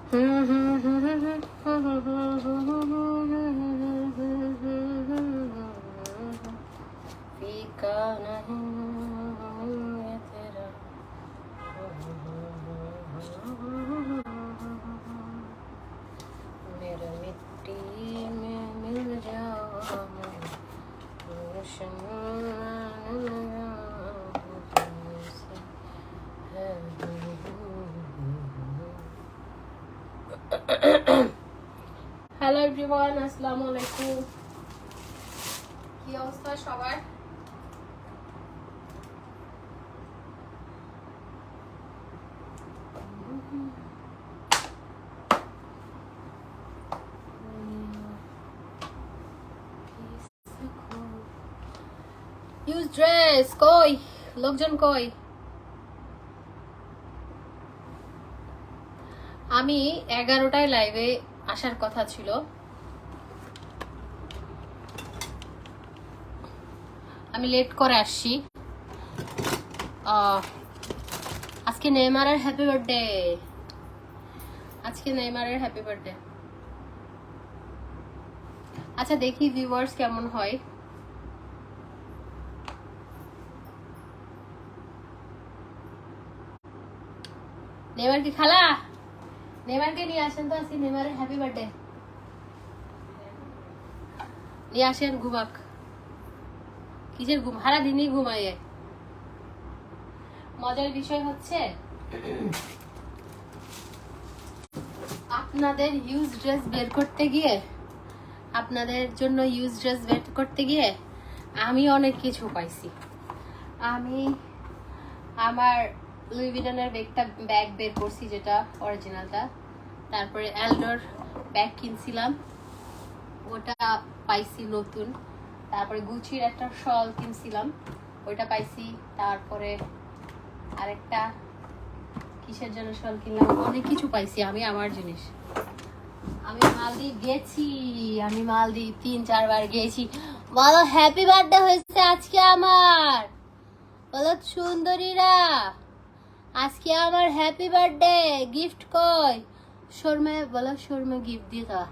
फीका नहीं ये तेरा मेरा मिट्टी में मिल जाओ रोशन হ্যালো এভরিওয়ান, আসসালামু আলাইকুম। কি অবস্থা সবার? ইউজ ড্রেস কই, লোকজন কই? আমি 11টায় লাইভে আসার কথা ছিল, আমি লেট করে আসছি। আজকে নেইমারের হ্যাপি বার্থডে, আজকে নেইমারের হ্যাপি বার্থডে। আচ্ছা দেখি ভিউয়ার্স কেমন হয়। নেইমার কি খালা, নেইমারকে নিয়ে আসেন তো, আজকে নেইমারের হ্যাপি বার্থডে নিয়ে আসেন। ঘুমাক, কিসের ঘুম, সারা দিনই ঘুমাইয়ে। মজার বিষয় হচ্ছে আপনাদের ইউজ ড্রেস বের করতে গিয়ে, আপনাদের জন্য ইউজ ড্রেস বের করতে গিয়ে আমি অনেক কিছু পাইছি। আমি আমার লুই ভিটনের ব্যাগ বের করছি, যেটা অরিজিনালটা। তারপরে এলডোর ব্যাগ কিনছিলাম, ওটা পাইছি নতুন। তারপরে গুচির একটা শল কিনছিলাম, ওইটা পাইছি। তারপরে আরেকটা কিসের জন্য শল কিনলাম, অনেক কিছু পাইছি আমি আমার জিনিস। আমি মালদ্বীপ গেছি, আমি মালদ্বীপ 3-4 বার গেছি। বলো হ্যাপি বার্থডে হয়েছে আজকে আমার, বলো সুন্দরীরা আজকে আমার হ্যাপি বার্থডে। গিফট কই? শর্মা, বলো শর্মা গিফট দিয়ে দেওয়া,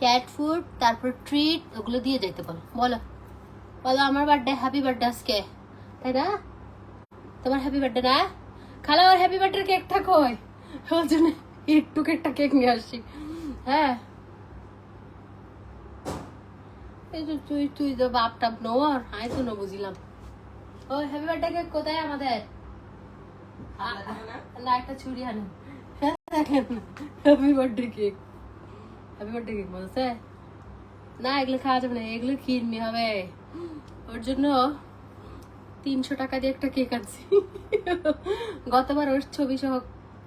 ক্যাট ফুড, তারপর ট্রিট, ওগুলো দিয়ে যেতে বলো। বলো বলো আমার বার্থডে, হ্যাপি বার্থডে আজকে, তাই না? তোমার হ্যাপি বার্থডে না? খালা ওর হ্যাপি বার্থডে কেকটা কই? ওর জন্য একটু একটা কেক নিয়ে আসছি। হ্যাঁ এই তো তুই তুই তো বাপ টাপ নোর, আমি তো না বুঝিলাম। ও হ্যাপি বার্থডে কেক কোথায় আমাদের? না একটা ছুরি আনেন, happy birthday cake, happy birthday cake বলছে না, এগুলো খাওয়া যাবে না, এগুলো কিনবি হবে। ওর জন্য 300 টাকা দিয়ে একটা কেক আনছি। গতবার ওর ছবি সহ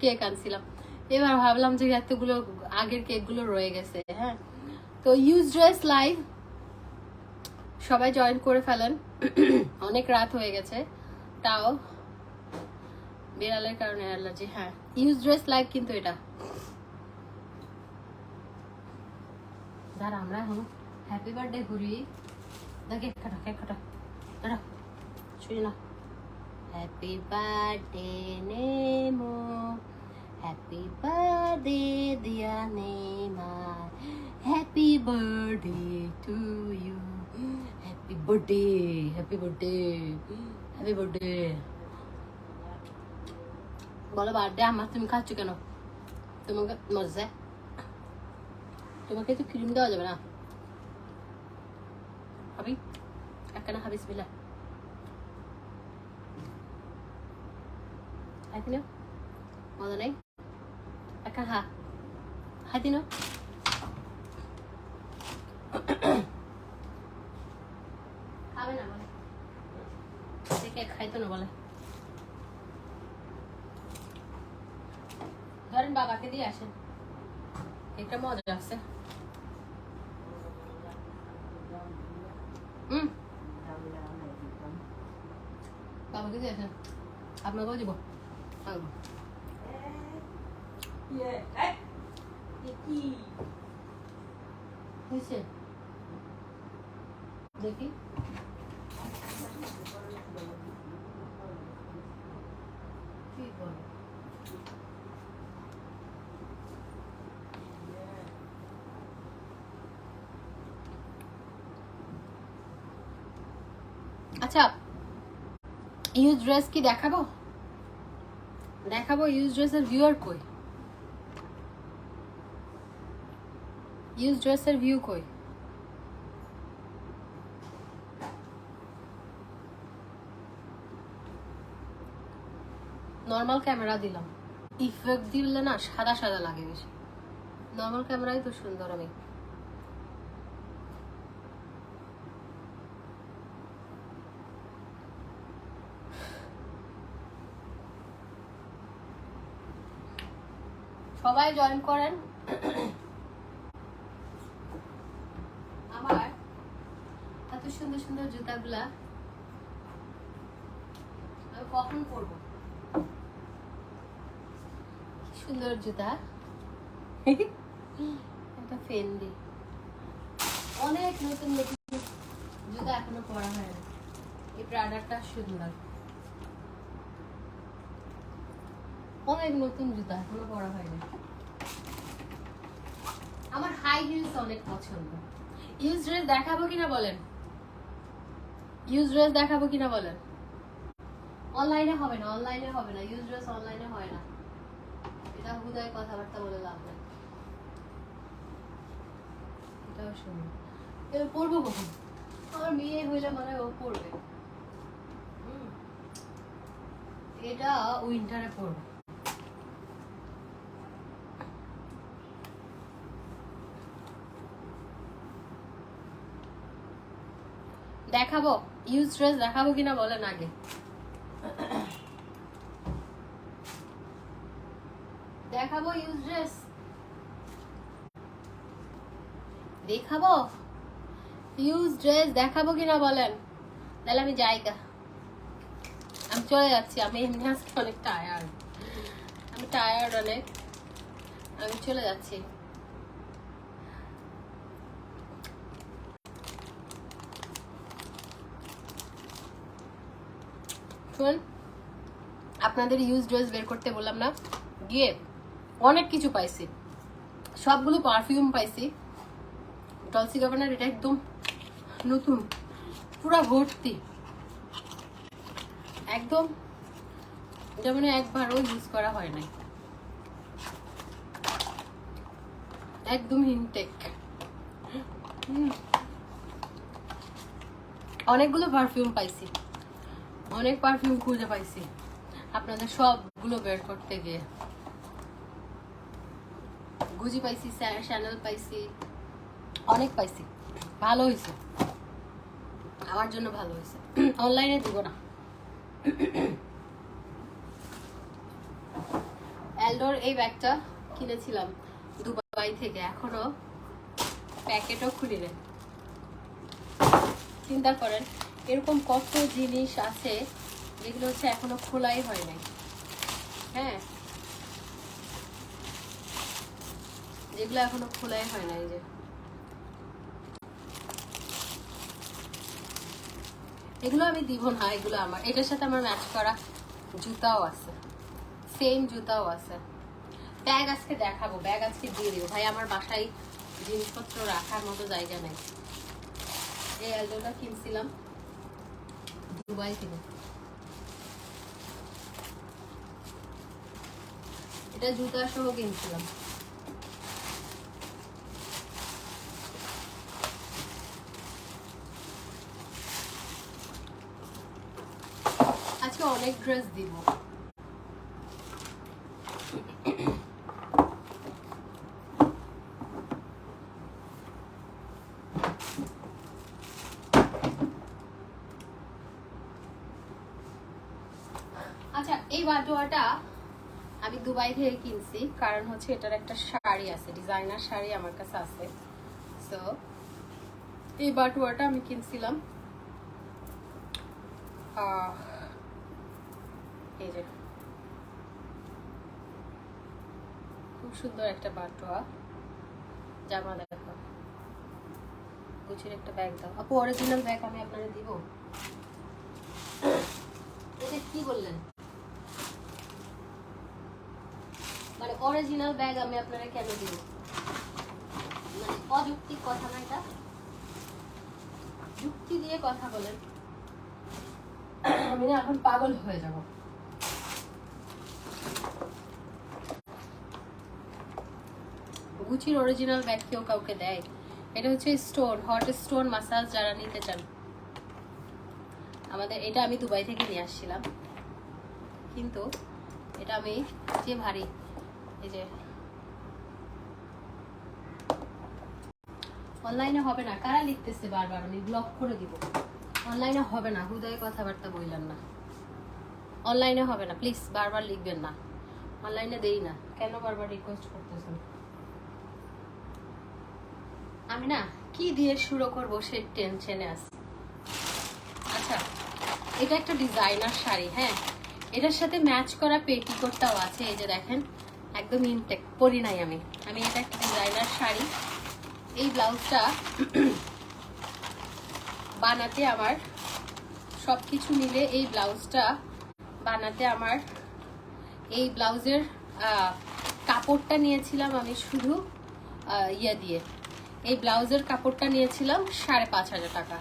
কেক আনছিলাম, এবার ভাবলাম যে এতগুলো আগের কেকগুলো রয়ে গেছে। হ্যাঁ, তো ইউজ ড্রেস লাইভ সবাই জয়েন করে ফেলেন। অনেক রাত হয়ে গেছে, তাও বিড়ালের কারণে অ্যালার্জি। হ্যাঁ, ইউজ ড্রেস লাইভ কিন্তু এটা। দাঁড়া আমরা এখন হ্যাপি বার্থডে ঘুরি। দেখে কাটা কেক কাটা, দাঁড়া শুনি না। Happy birthday Nemo, happy birthday Diya Neymar, happy birthday to you, happy birthday, happy birthday, happy birthday. বলো বার্থডে আমার, তুমি খাচ্ছ কেন? তোমাকে মজা, তোমাকে তো ক্রিম দেওয়া যাবে না। হাবি একখানা হাবিস বিলা হাতি না, মজা নেই, একটা হাতি না। খাবে না বলে, দেখে খাইতো না বলে। ধরেন বাবাকে দিয়ে আসেন, একটা মজা আছে। বাবাকে দিয়ে আসেন, আপনাকেও দিব। হয়েছে দেখি, কি বল আচ্ছা, ইউজ ড্রেস কি দেখাবো? দেখাবো ইউজ ড্রেসের ভিউয়ার কই? ইউজ ড্রেসের ভিউ কই? নর্মাল ক্যামেরা দিলাম, ইফেক্ট দিলে না সাদা সাদা লাগে বেশি। নর্মাল ক্যামেরাই তো সুন্দর। আমি সবাই জয়েন করেন। আমার এত সুন্দর সুন্দর জুতাগুলা আমি কখন পরবো? সুন্দর জুতা, একটা ফেন্ডি, অনেক নতুন নতুন জুতা এখনো পরা হয় না। এই প্রাডাক্টটা সুন্দর, অনেক নতুন জুতা এখনো পরা হয়নি। আমার হাই হিলস অনেক পছন্দ। ইউজ ড্রেস দেখাবো কিনা বলেন? ইউজ ড্রেস দেখাবো কিনা বলেন? অনলাইনে হবে না, অনলাইনে হবে না। ইউজ ড্রেস অনলাইনে হয় না। এটা হুদায় কথাবার্তা বলে লাভ নেই। এটাও শুনুন, এবার পড়বো কখন? আমার মেয়ে হইলে মানে ও পড়বে। এটা উইন্টারে পড়বে। দেখাবো ইউজ ড্রেস দেখাবো কিনা বলেন আগে। দেখাবো ইউজ ড্রেস, দেখাবো ইউজ ড্রেস দেখাবো কিনা বলেন, তাহলে আমি যাইগা। আমি চলে যাচ্ছি। আমি এমনি আজকে অনেক টায়ার্ড, আমি টায়ার্ড অনেক। আমি চলে যাচ্ছি। শুন, আপনাদের ইউজ ড্রেস বের করতে বললাম না, গিয়ে অনেক কিছু পাইছি। সবগুলো পারফিউম পাইছি। ডলসি গাবানার এটা একদম নতুন, পুরা ভর্তি একদম, এটা মানে একবারও ইউজ করা হয় নাই, একদম হিনটেক। অনেকগুলো পারফিউম পাইছি, অনেক পারফিউম খুঁজে পাইছি আপনাদের সবগুলো বের করতে গিয়ে। গুজি পাইছি, শ্যানেল পাইছি, অনেক পাইছি। ভালো হয়েছে, আমার জন্য ভালো হয়েছে। অনলাইনে দিব না। এলডোর এই ব্যাগটা কিনেছিলাম দুবাই থেকে, এখনো প্যাকেটও খুলি নেই। চিন্তা করেন এরকম কত জিনিস আছে যেগুলো হচ্ছে এখনো খোলাই হয় নাই। হ্যাঁ, যেগুলো এখনো খোলাই হয় নাই। যে এগুলো আমি দিব না, এগুলো আমার, এটার সাথে আমার ম্যাচ করা জুতাও আছে, সেম জুতাও আছে। ব্যাগ আজকে দেখাবো, ব্যাগ আজকে দিয়ে দিব ভাই। আমার বাসায় জিনিসপত্র রাখার মতো জায়গা নেই। এই অ্যালডোটা কিনছিলাম দুবাই থেকে, এটা জুতা সহ কিনছিলাম। আজকে অনেক ড্রেস দিব। আচ্ছা, এই বাটোয়াটা আমি দুবাই থেকে কিনছি, কারণ হচ্ছে এটার একটা শাড়ি আছে, ডিজাইনার শাড়ি আমার কাছে আছে। সো এই বাটোয়াটা আমি কিনছিলাম। এই যে খুব সুন্দর একটা বাটোয়া জামা। দেখো, গুছির একটা ব্যাগ দাও আপু, অরিজিনাল ব্যাগ আমি আপনাকে দিব। এটা কি বললেন? মানে অরিজিনাল ব্যাগ আমি আপনারা কেন দিব? মানে অযৌক্তিক কথা না এটা, যুক্তি দিয়ে কথা বলেন। আমি না এখন পাগল হয়ে যাব। গুচির অরিজিনাল ব্যাগ কেউ কাউকে দেয়? এটা হচ্ছে স্টোন, হট স্টোন মাসাজ যারা নিতে চান আমাদের, এটা আমি দুবাই থেকে নিয়ে আসছিলাম, কিন্তু এটা আমি যে ভারী, এই যে অনলাইনে হবে না। কারা লিখতেছে বারবার, আমি ব্লক করে দিব। অনলাইনে হবে না, হুদয় কথাবার্তা বললেন না, অনলাইনে হবে না, প্লিজ বারবার লিখবেন না, অনলাইনে দেই না। কেন বারবার রিকোয়েস্ট করতেছেন? আমি না কি দিয়ে শুরু করবো সেই টেনশনে আছি। আচ্ছা, এটা একটা ডিজাইনার শাড়ি, হ্যাঁ, এটার সাথে ম্যাচ করা পেটিকোটটাও আছে, এই যে দেখেন একদম ইনটেক, পরি নাই আমি। এটা একটা ডিজাইনার শাড়ি। এই ব্লাউজটা বানাতে আমার সবকিছু মিলে, এই ব্লাউজটা বানাতে আমার, এই ব্লাউজের কাপড়টা নিয়েছিলাম আমি শুধু ইয়ে দিয়ে, এই ব্লাউজের কাপড়টা নিয়েছিলাম 5,500 টাকা,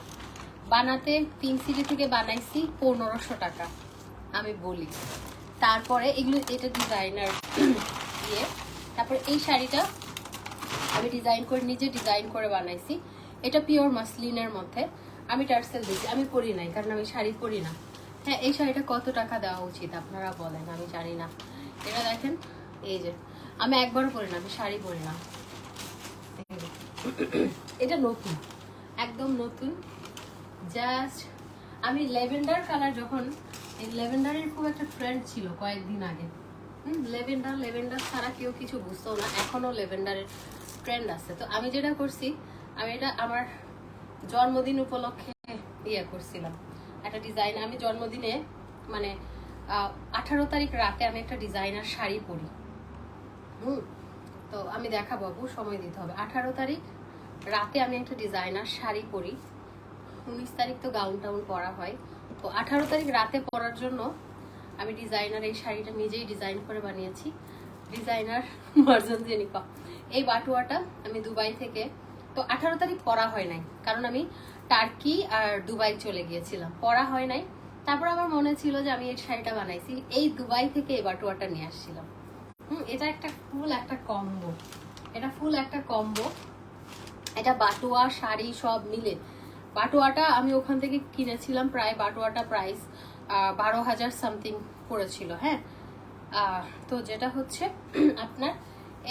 বানাতে পিঙ্ক সিটি থেকে বানাইছি 1500 টাকা আমি বলি। তারপরে এগুলো, এটা ডিজাইনার ইয়ে। তারপরে এই শাড়িটা আমি নিজে ডিজাইন করে বানাইছি। এটা পিওর মাসলিনের মধ্যে, আমি টার্সেল দিয়েছি, আমি পরি নাই কারণ আমি শাড়ি পরি না। হ্যাঁ, এই শাড়িটা কত টাকা দেওয়া উচিত আপনারা বলেন, আমি জানি না। এটা দেখেন, এই যে আমি একবারও পরি না, আমি শাড়ি পরি না। এটা নতুন, একদম নতুন, জাস্ট আমি ল্যাভেন্ডার কালার, যখন এই ল্যাভেন্ডারের খুব একটা ট্রেন্ড ছিল কয়েকদিন আগে, ল্যাভেন্ডার ছাড়া কেউ কিছু বুঝতো না, এখনো ল্যাভেন্ডারের ট্রেন্ড আছে। তো আমি যেটা করছি, আমি এটা আমার জন্মদিন উপলক্ষে ইয়ে করছিলাম একটা ডিজাইন। আমি জন্মদিনে মানে 18 তারিখ রাতে আমি একটা ডিজাইনার শাড়ি পরি। তো আমি দেখাবো, বাবু সময় দিতে হবে। 18 তারিখ রাতে আমি একটা ডিজাইনার শাড়ি পরি, 19 তারিখ তো গাউন টাউন পরা হয়, তো 18 তারিখ রাতে পরার জন্য আমি ডিজাইনার এই শাড়িটা নিজেই ডিজাইন করে বানিয়েছি। ডিজাইনার মার্জন জেনিফা। এই বাটুয়াটা আমি দুবাই থেকে, তো 18 তারিখ পরা হয় নাই কারণ আমি টার্কি আর দুবাই চলে গিয়েছিলাম, পরা হয় নাই। তারপর আমার মনে ছিল যে আমি এই শাড়িটা বানাইছি, এই দুবাই থেকে এই বাটুয়াটা নিয়ে আসছিলাম। এটা একটা ফুল একটা কম্বো, এটা ফুল একটা কম্বো, এটা বাটুয়া শাড়ি সব মিলে। বাটুয়াটা আমি ওখান থেকে কিনেছিলাম, প্রায় বাটুয়াটা প্রাইস 12,000 সামথিং পড়েছিল। হ্যাঁ, তো যেটা হচ্ছে আপনার,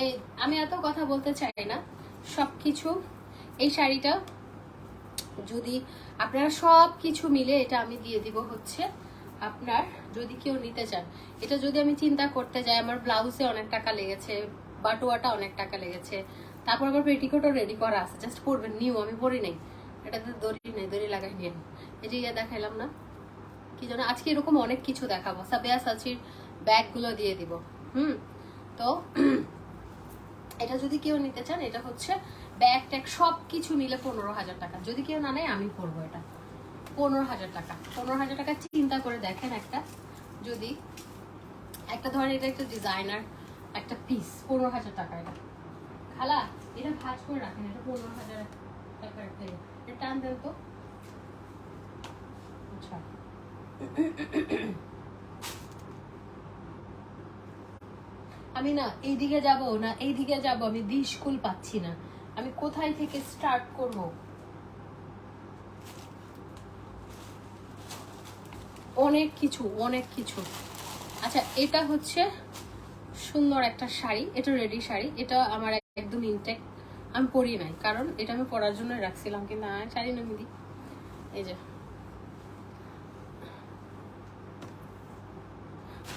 এই আমি এত কথা বলতে চাই না, সবকিছু এই শাড়িটা যদি আপনারা সব কিছু মিলে, এটা আমি দিয়ে দিব হচ্ছে আপনার, যদি কেউ নিতে চান, এটা যদি আমি চিন্তা করতে যাই, আমার ব্লাউজে অনেক টাকা লেগেছে, বাটুয়াটা অনেক টাকা লেগেছে, তারপর আমার পেটিকোটও রেডি করা আছে, জাস্ট পরবেন, নিউ, আমি পরি নাই, এটাতে দড়ি নেই, দড়ি লাগাই নিন। এই যে ইয়ে দেখাইলাম না কি যেন, আজকে এরকম অনেক কিছু দেখাবো, সাবিয়া সাচির ব্যাগগুলো দিয়ে দিব। তো এটা যদি কেউ নিতে চান, এটা হচ্ছে ব্যাগ ট্যাগ সব কিছু মিলে 15,000 টাকা। যদি কেউ না নেয় আমি পরবো এটা 15,000 টাকা। 15,000 টাকা চিন্তা করে দেখেন, একটা যদি একটা ধরেন, এটা একটা ডিজাইনার একটা পিস, 15,000 টাকা। এটা খালা, এটা ভাঁজ করে রাখেন, এটা 15,000 টাকার প্লেট, এটা টান দেন তো। আচ্ছা, আমি না এইদিকে যাব না এইদিকে যাব, আমি দিশকুল পাচ্ছি না, আমি কোথায় থেকে স্টার্ট করব। অনেক কিছু, অনেক কিছু। আচ্ছা, এটা হচ্ছে সুন্দর একটা শাড়ি, এটা রেডি শাড়ি, এটা আমার একদম ইনটেক, আমি পরি নাই কারণ এটা আমি পরার জন্য রাখছিলাম, কিন্তু শাড়ি না মিলি। এই যে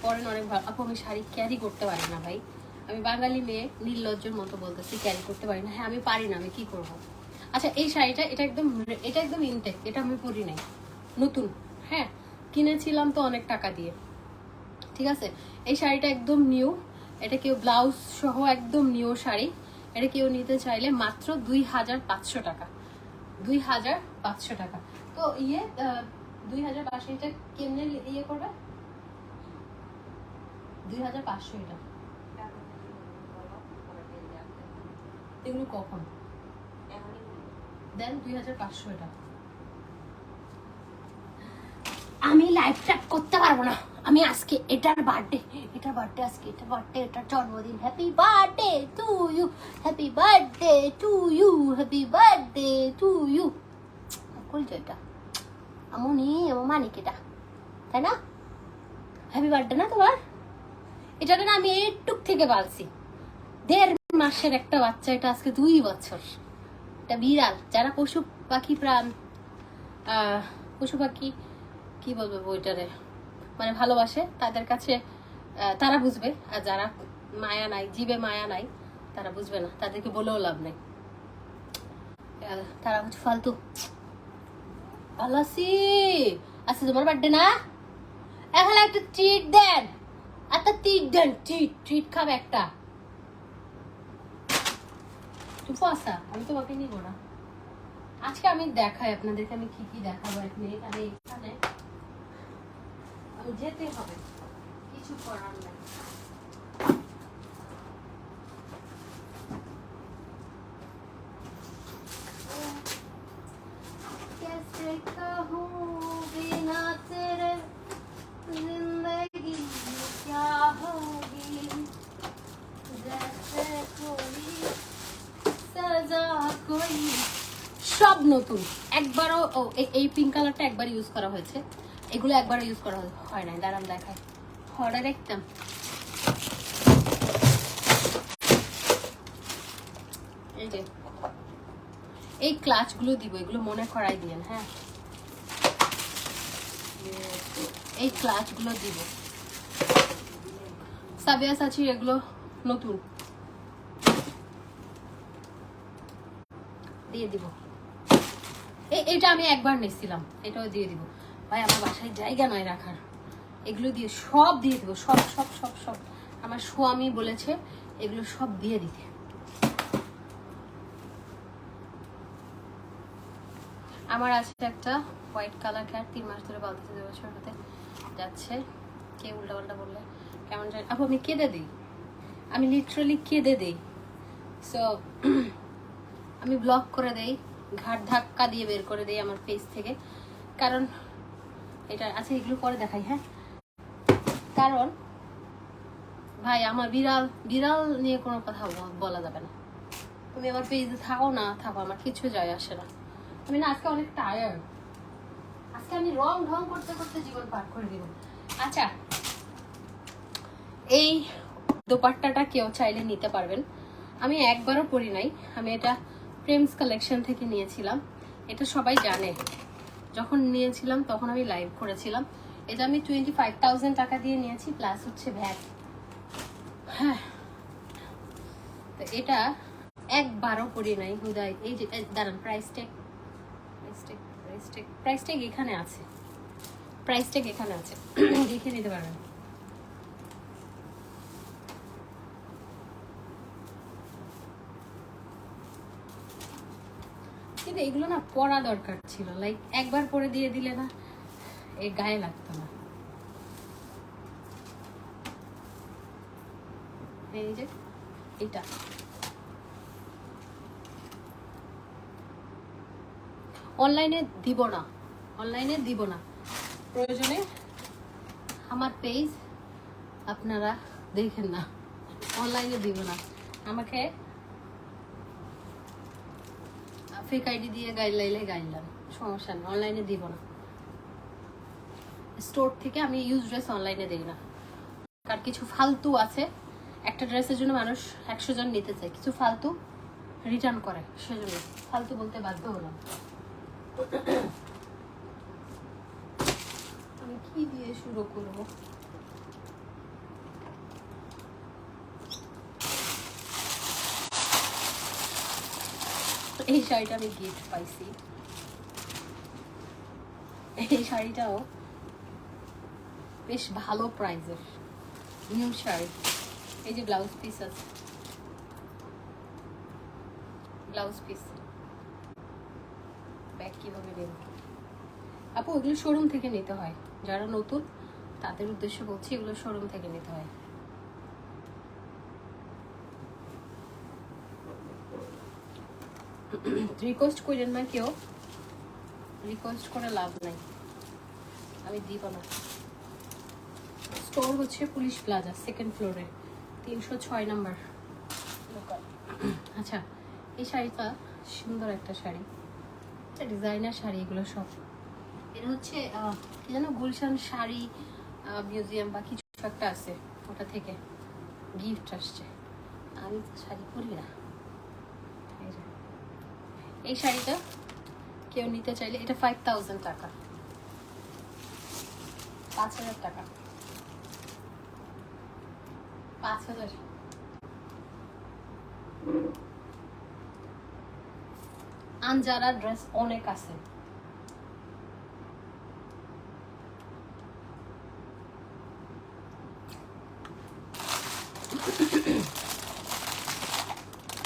পরেন, অনেক ভালো। আপু আমি শাড়ি ক্যারি করতে পারি না ভাই, আমি বাঙালি মেয়ে, নির্লজ্জের মতো বলতেছি, ক্যারি করতে পারি না। হ্যাঁ, আমি পারি না, আমি কি করব। আচ্ছা, এই শাড়িটা, এটা একদম ইনটেক, এটা আমি পরি নাই, নতুন। হ্যাঁ, কিনেছিলাম তো অনেক টাকা দিয়ে, ঠিক আছে। এই শাড়িটা একদম নিউ, এটা কেউ ব্লাউজ সহ একদম নিউ শাড়ি, এটা কেউ নিতে চাইলে মাত্র 2,500 টাকা, 2,500 টাকা। তো 2,500, এটা কেমনে ইয়ে করবে? 2,500 এটা, এগুলো কখন দেন? 2,500 এটা আমি লাইভ ট্যাপ করতে পারবো না আমি আজকে। এটার বার্থডে আজকে, এটার বার্থডে, এটার জন্মদিন। Happy birthday to you, happy birthday to you, happy birthday to you. বলছো এটা আমনি আমার মানিক, এটা তাই না? হ্যাপি বার্থডে না তোমার? এটাকে না আমি একটুক থেকে পালছি, 1.5 মাসের একটা বাচ্চা, এটা আজকে 2 বছর। এটা বিড়াল। যারা পশু পাখি প্রাণ, পশু পাখি কি বলবো বইটারে, মানে ভালোবাসে, তাদের কাছে তারা বুঝবে। আর যারা মায়া নাই, জীবে মায়া নাই, তারা বুঝবে না, তাদেরকে বলেও লাভ নেই। তারা হচ্ছে ফালতু। ভালো আছি। আচ্ছা তোমার বার্থডে না, এখন একটা ট্রিট দেন, একটা ট্রিট দেন, ট্রিট খাবে একটা। চুপ আসা, আমি তোমাকে নিব না আজকে। আমি দেখাই আপনাদেরকে আমি কি কি দেখাবো। এখানে আমি যেতে হবে, কিছু করার নাই। कैसे कहूँ बिना तेरे जिंदगी क्या होगी, जैसे कोई सजा कोई। সব নতুন, একবারও এই পিঙ্ক কালারটা একবার ইউজ করা হয়েছে, এগুলো একবার ইউজ করা হয় নাই। দাঁড়ান দেখায়, হর্ডার দেখতাম। এই যে এই ক্লাচ গুলো দিব, এগুলো মনে করাই দিয়েন। হ্যাঁ, এই ক্লাচ গুলো দিব। সাবিয়াস আছে, এগুলো নতুন দিয়ে দিব। এটা আমি একবার নিয়েছিলাম, এটাও দিয়ে দিব। ভাই আমার বাসায় জায়গা নয় রাখার, এগুলো দিয়ে সব দিয়ে দিব, সব সব সব সব। আমার স্বামী বলেছে এগুলো সব দিয়ে দিতে। আমার আছে একটা হোয়াইট কালার ক্যাট, 3 মাস ধরে পালতেছে, 2 বছর হতে যাচ্ছে। কে উল্টা পাল্টা বললে কেমন যায় আপু? আমি কেঁদে দিই, আমি লিটারালি কেঁদে দিই। সো আমি ব্লক করে দেই, ঘাট ধাক্কা দিয়ে বের করে দেই আমার পেজ থেকে। কারণ এটা আচ্ছা এগুলো পরে দেখাই। হ্যাঁ, কারণ ভাই আমার বিড়াল নিয়ে কোনো কথা বলা যাবে না। তুমি আমার পেজে থাকো না থাকো, আমার কিছু যায় আসে না। আমি না আজকে অনেক টায়ার্ড, আজকে আমি রং ঢং করতে করতে জীবন পার করে দিব। আচ্ছা, এই দোপাট্টাটা কেউ চাইলে নিতে পারবেন। আমি একবারও পরি নাই, আমি এটা প্রেমস কালেকশন থেকে নিয়েছিলাম। এটা সবাই জানে, যখন নিয়েছিলাম তখন আমি লাইভ করেছিলাম। এটা আমি 25,000 টাকা দিয়ে নিয়েছি, প্লাস হচ্ছে ভ্যাট। হ্যাঁ, তো এটা একবারও পরি নাই হুদাই। এই যে দাঁড়ান, প্রাইস ট্যাগ এখানে আছে, প্রাইস ট্যাগ এখানে আছে, দেখে নিতে পারবেন। কিন্তু এগুলো না পরা দরকার ছিল, লাইক একবার পরে দিয়ে দিলে না এ গায়ে লাগতো না। এই যে এটা অনলাইনে দিব না, প্রয়োজনে আমার পেজ আপনারা দেখেন না, অনলাইনে দিব না। আমাকে ফেক আইডি দিয়ে গাইলাম, সমস্যা নেই, অনলাইনে দিব না। স্টোর থেকে আমি ইউজ ড্রেস অনলাইনে দিই না, কারণ কিছু ফালতু আছে, একটা ড্রেসের জন্য মানুষ 100 জন নিতে চায়, কিছু ফালতু রিটার্ন করে, সেজন্য ফালতু বলতে বাধ্য হলাম। আমি কি দিয়ে শুরু করব? এই শাড়িটা আমি গিফট পাইছি, এই শাড়িটাও বেশ ভালো প্রাইসের, নিউ শাড়ি। এই যে ব্লাউজ পিস আছে, ব্লাউজ পিস, ব্যাগ কিভাবে নেব আপু? এগুলো শোরুম থেকে নিতে হয়, যারা নতুন তাদের উদ্দেশ্যে বলছি, এগুলো শোরুম থেকে নিতে হয়। রিকোয়েস্ট করেন না, কেউ রিকোয়েস্ট করে লাভ নাই। আমি দিব না। স্টোর হচ্ছে পুলিশ প্লাজা, 2nd ফ্লোরে, 306 নম্বর। আচ্ছা, এই শাড়িটা সুন্দর একটা শাড়ি, ডিজাইনার শাড়ি এগুলো সব। এটা হচ্ছে কি যেন গুলশান শাড়ি মিউজিয়াম বা কিছু একটা আছে, ওটা থেকে গিফট আসছে। আমি তো শাড়ি পরি না। এই শাড়িটা কেউ নিতে চাইলে এটা 5000 টাকা, 5000 টাকা, 5000। আনজারা ড্রেস অনেক আছে।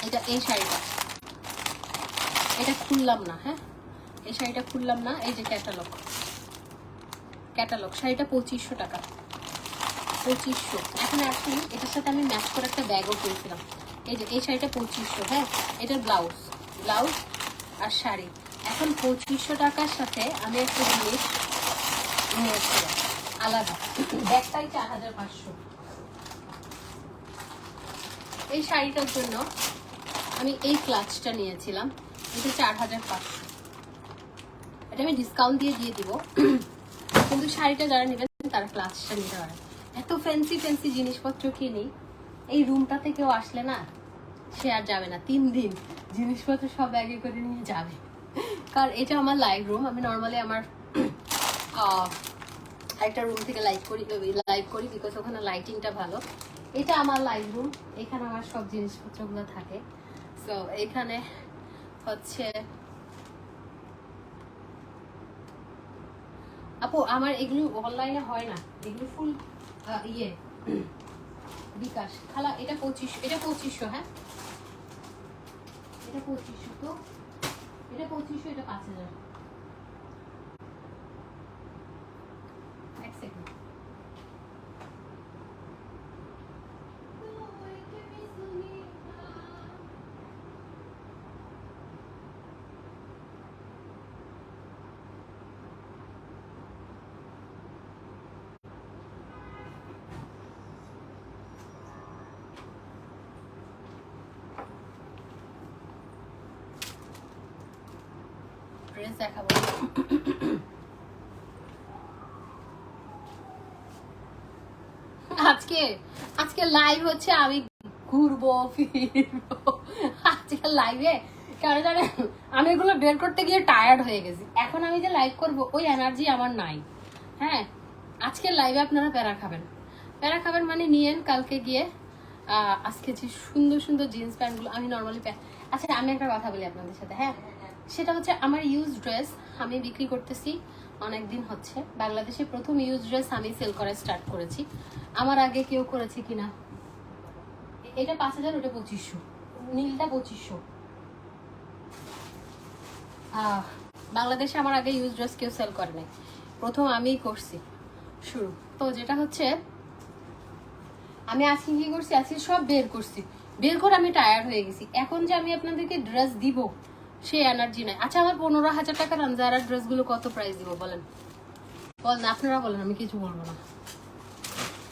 এটা এই শাড়িটা, এটা খুললাম না, হ্যাঁ এই শাড়িটা খুললাম না। এই যে ক্যাটালগ, শাড়িটা 2500 টাকা, 2500। এখন অ্যাকচুয়ালি এটার সাথে আমি ম্যাচ করে একটা ব্যাগও কিনেছিলাম। এই যে এই শাড়িটা 2500, হ্যাঁ এটার ব্লাউজ আর শাড়ি। এখন 2500 টাকার সাথে আমি একটা জিনিস নিয়েছিলাম আলাদা, ব্যাগটাই 4500। এই শাড়িটার জন্য আমি এই ক্লাচটা নিয়েছিলাম, এটা 4500। এটা আমি ডিসকাউন্ট দিয়ে দিব, কিন্তু শাড়িটা যারা নেবেন তারা ক্লাচটা নিতে পারে। এত ফ্যান্সি জিনিসপত্র কিনি, এই রুমটা থেকেও আসলে না সে আর যাবে না, 3 দিন জিনিসপত্র সব ব্যাগে করে নিয়ে যাবে। কারণ এটা আমার লাইভ রুম, আমি নর্মালি আমার একটা রুম থেকে লাইভ করি বিকজ ওখানে লাইটিংটা ভালো। এটা আমার লাইভ রুম, এখানে আমার সব জিনিসপত্রগুলো থাকে। সো এখানে হচ্ছে আপু আমার এগুলো অনলাইনে হয় না, এগুলো ফুল বিকাশ খালা। এটা 2500, হ্যাঁ এটা 2500, তো এটা 2500, এটা 5000। এক সেকেন্ড, ড্রেস দেখাবো। আজকে লাইভ হচ্ছে, আমি ঘুরবো ফিরবো আজকে লাইভে। কেন জানেন, আমি এগুলো বের করতে গিয়ে টায়ার্ড হয়ে গেছি। এখন আমি যে লাইভ করব ওই এনার্জি আমার নাই। হ্যাঁ আজকে লাইভে আপনারা প্যারা খাবেন মানে নিয়েন কালকে গিয়ে। আজকে যে সুন্দর জিন্স প্যান্টগুলো আমি নর্মালি আচ্ছা আমি একটা কথা বলি আপনাদের সাথে, হ্যাঁ সেটা হচ্ছে আমার ইউজ ড্রেস আমি বিক্রি করতেছি অনেকদিন হচ্ছে। বাংলাদেশে প্রথম ইউজ ড্রেস আমি সেল করা স্টার্ট করেছি, আমার আগে কেউ করেছে কিনা। এটা 5000, ওটা 2500, নীলটা 2500। বাংলাদেশে আমার আগে ইউজ ড্রেস কেউ সেল করে নাই, প্রথম আমিই করছি শুরু। তো যেটা হচ্ছে আমি আজকে কি করছি, আজকে সব বের করে আমি টায়ার্ড হয়ে গেছি। এখন যে আমি আপনাদেরকে ড্রেস দিব সে এনার্জি নাই। আচ্ছা আমার 15,000 টাকার আনজারা ড্রেসগুলো কত প্রাইস দিব বলেন, আপনারা বলেন, আমি কিছু বলবো না।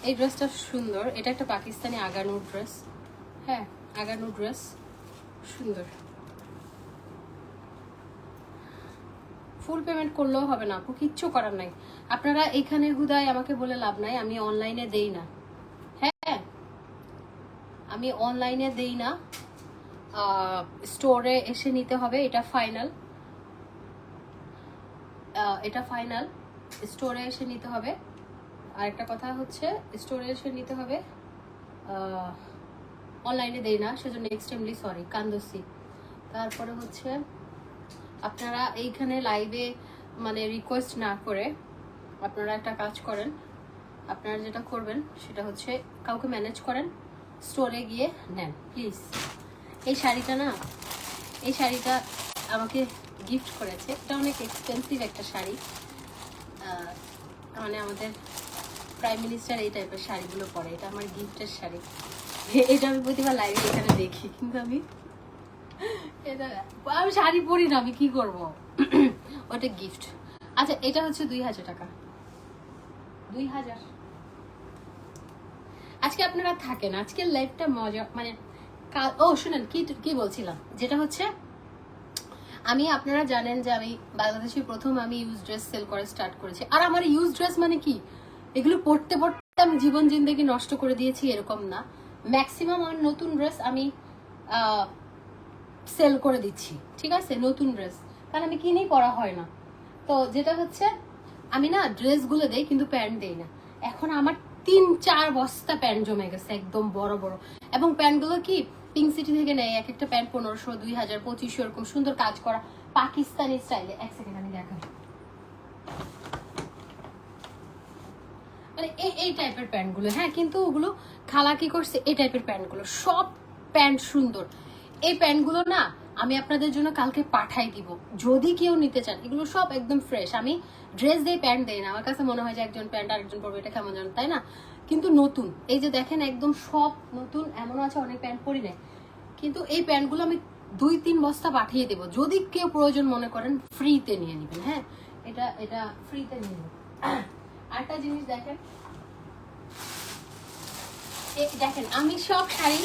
এই ড্রেসটা সুন্দর, এটা একটা পাকিস্তানি আগানুর ড্রেস, হ্যাঁ আগানুর ড্রেস সুন্দর। ফুল পেমেন্ট করলেও হবে না আপু, কিচ্ছু করার নাই। আপনারা এখানে হুদায় আমাকে বলে লাভ নাই, আমি অনলাইনে দেই না। হ্যাঁ আমি অনলাইনে দেই না, স্টোরে এসে নিতে হবে, এটা ফাইনাল, স্টোরে এসে নিতে হবে। আরেকটা কথা হচ্ছে স্টোরে এসে নিতে হবে, অনলাইনে দেই না, সেজন্য এক্সট্রিমলি সরি, কান্দসি। তারপরে হচ্ছে আপনারা এইখানে লাইভে মানে রিকোয়েস্ট না করে আপনারা একটা কাজ করেন, আপনারা যেটা করবেন সেটা হচ্ছে কাউকে ম্যানেজ করেন, স্টোরে গিয়ে নেন প্লিজ। এই শাড়িটা আমাকে গিফট করেছে, এটা অনেক এক্সপেন্সিভ একটা শাড়ি, মানে আমাদের প্রাইম মিনিস্টার এই টাইপের শাড়িগুলো পরে, এটা আমার গিফটের শাড়ি। এটা আমি প্রতিবার লাইভে এখানে দেখি, কিন্তু আমি শাড়ি পরি না, আমি কি করবো ওটা গিফট। আচ্ছা এটা হচ্ছে 2000 টাকা, 2000। আজকে আপনারা থাকেন, আজকের লাইফটা মজা, মানে ও শুনেন কি বলছিলাম, যেটা হচ্ছে আমি, আপনারা জানেন যে আমি বাংলাদেশে প্রথম আমি ইউজ ড্রেস সেল করে স্টার্ট করেছি। আর আমার ইউজ ড্রেস মানে কি, এগুলো পড়তে পড়তে আমি জীবন জিন্দেগি নষ্ট করে দিয়েছি এরকম না। ম্যাক্সিমাম আমার নতুন ড্রেস আমি সেল করে দিচ্ছি, ঠিক আছে, নতুন ড্রেস, কারণ আমি কিনেই পরা হয় না। তো যেটা হচ্ছে আমি না ড্রেসগুলো দেই কিন্তু প্যান্ট দেই না। এখন আমার 3-4 বস্তা প্যান্ট জমে গেছে একদম বড় বড়, এবং প্যান্টগুলো কি পিঙ্ক সিটি থেকে নেয়, এক একটা প্যান্ট 1500, 2000, 2500 এরকম সুন্দর কাজ করা পাকিস্তানি স্টাইলে। এক সেকেন্ড আমি দেখাই, মানে এই টাইপের প্যান্টগুলো, হ্যাঁ, কিন্তু ওগুলো খালা কি করছে, এই টাইপের প্যান্টগুলো সব প্যান্ট সুন্দর। এই প্যান্টগুলো না আমি আপনাদের জন্য কালকে পাঠাই দিব, যদি কেউ নিতে চান। এগুলো সব একদম ফ্রেশ। আমি ড্রেস দিয়ে প্যান্ট দেই না, আমার কাছে মনে হয় যে একজন প্যান্ট আরেকজন পরবে, এটা কেমন জানো, তাই না? কিন্তু নতুন, এই যে দেখেন একদম সব নতুন, এমন আছে অনেক প্যান্ট পরি নাই, কিন্তু এই প্যান্টগুলো আমি 2-3 বস্তা পাঠিয়ে দেবো, যদি কেউ প্রয়োজন মনে করেন ফ্রিতে নিয়ে নেবেন। হ্যাঁ, এটা এটা ফ্রিতে নিয়ে নেবেন। আরেকটা জিনিস দেখেন, দেখেন আমি সব শাড়ি,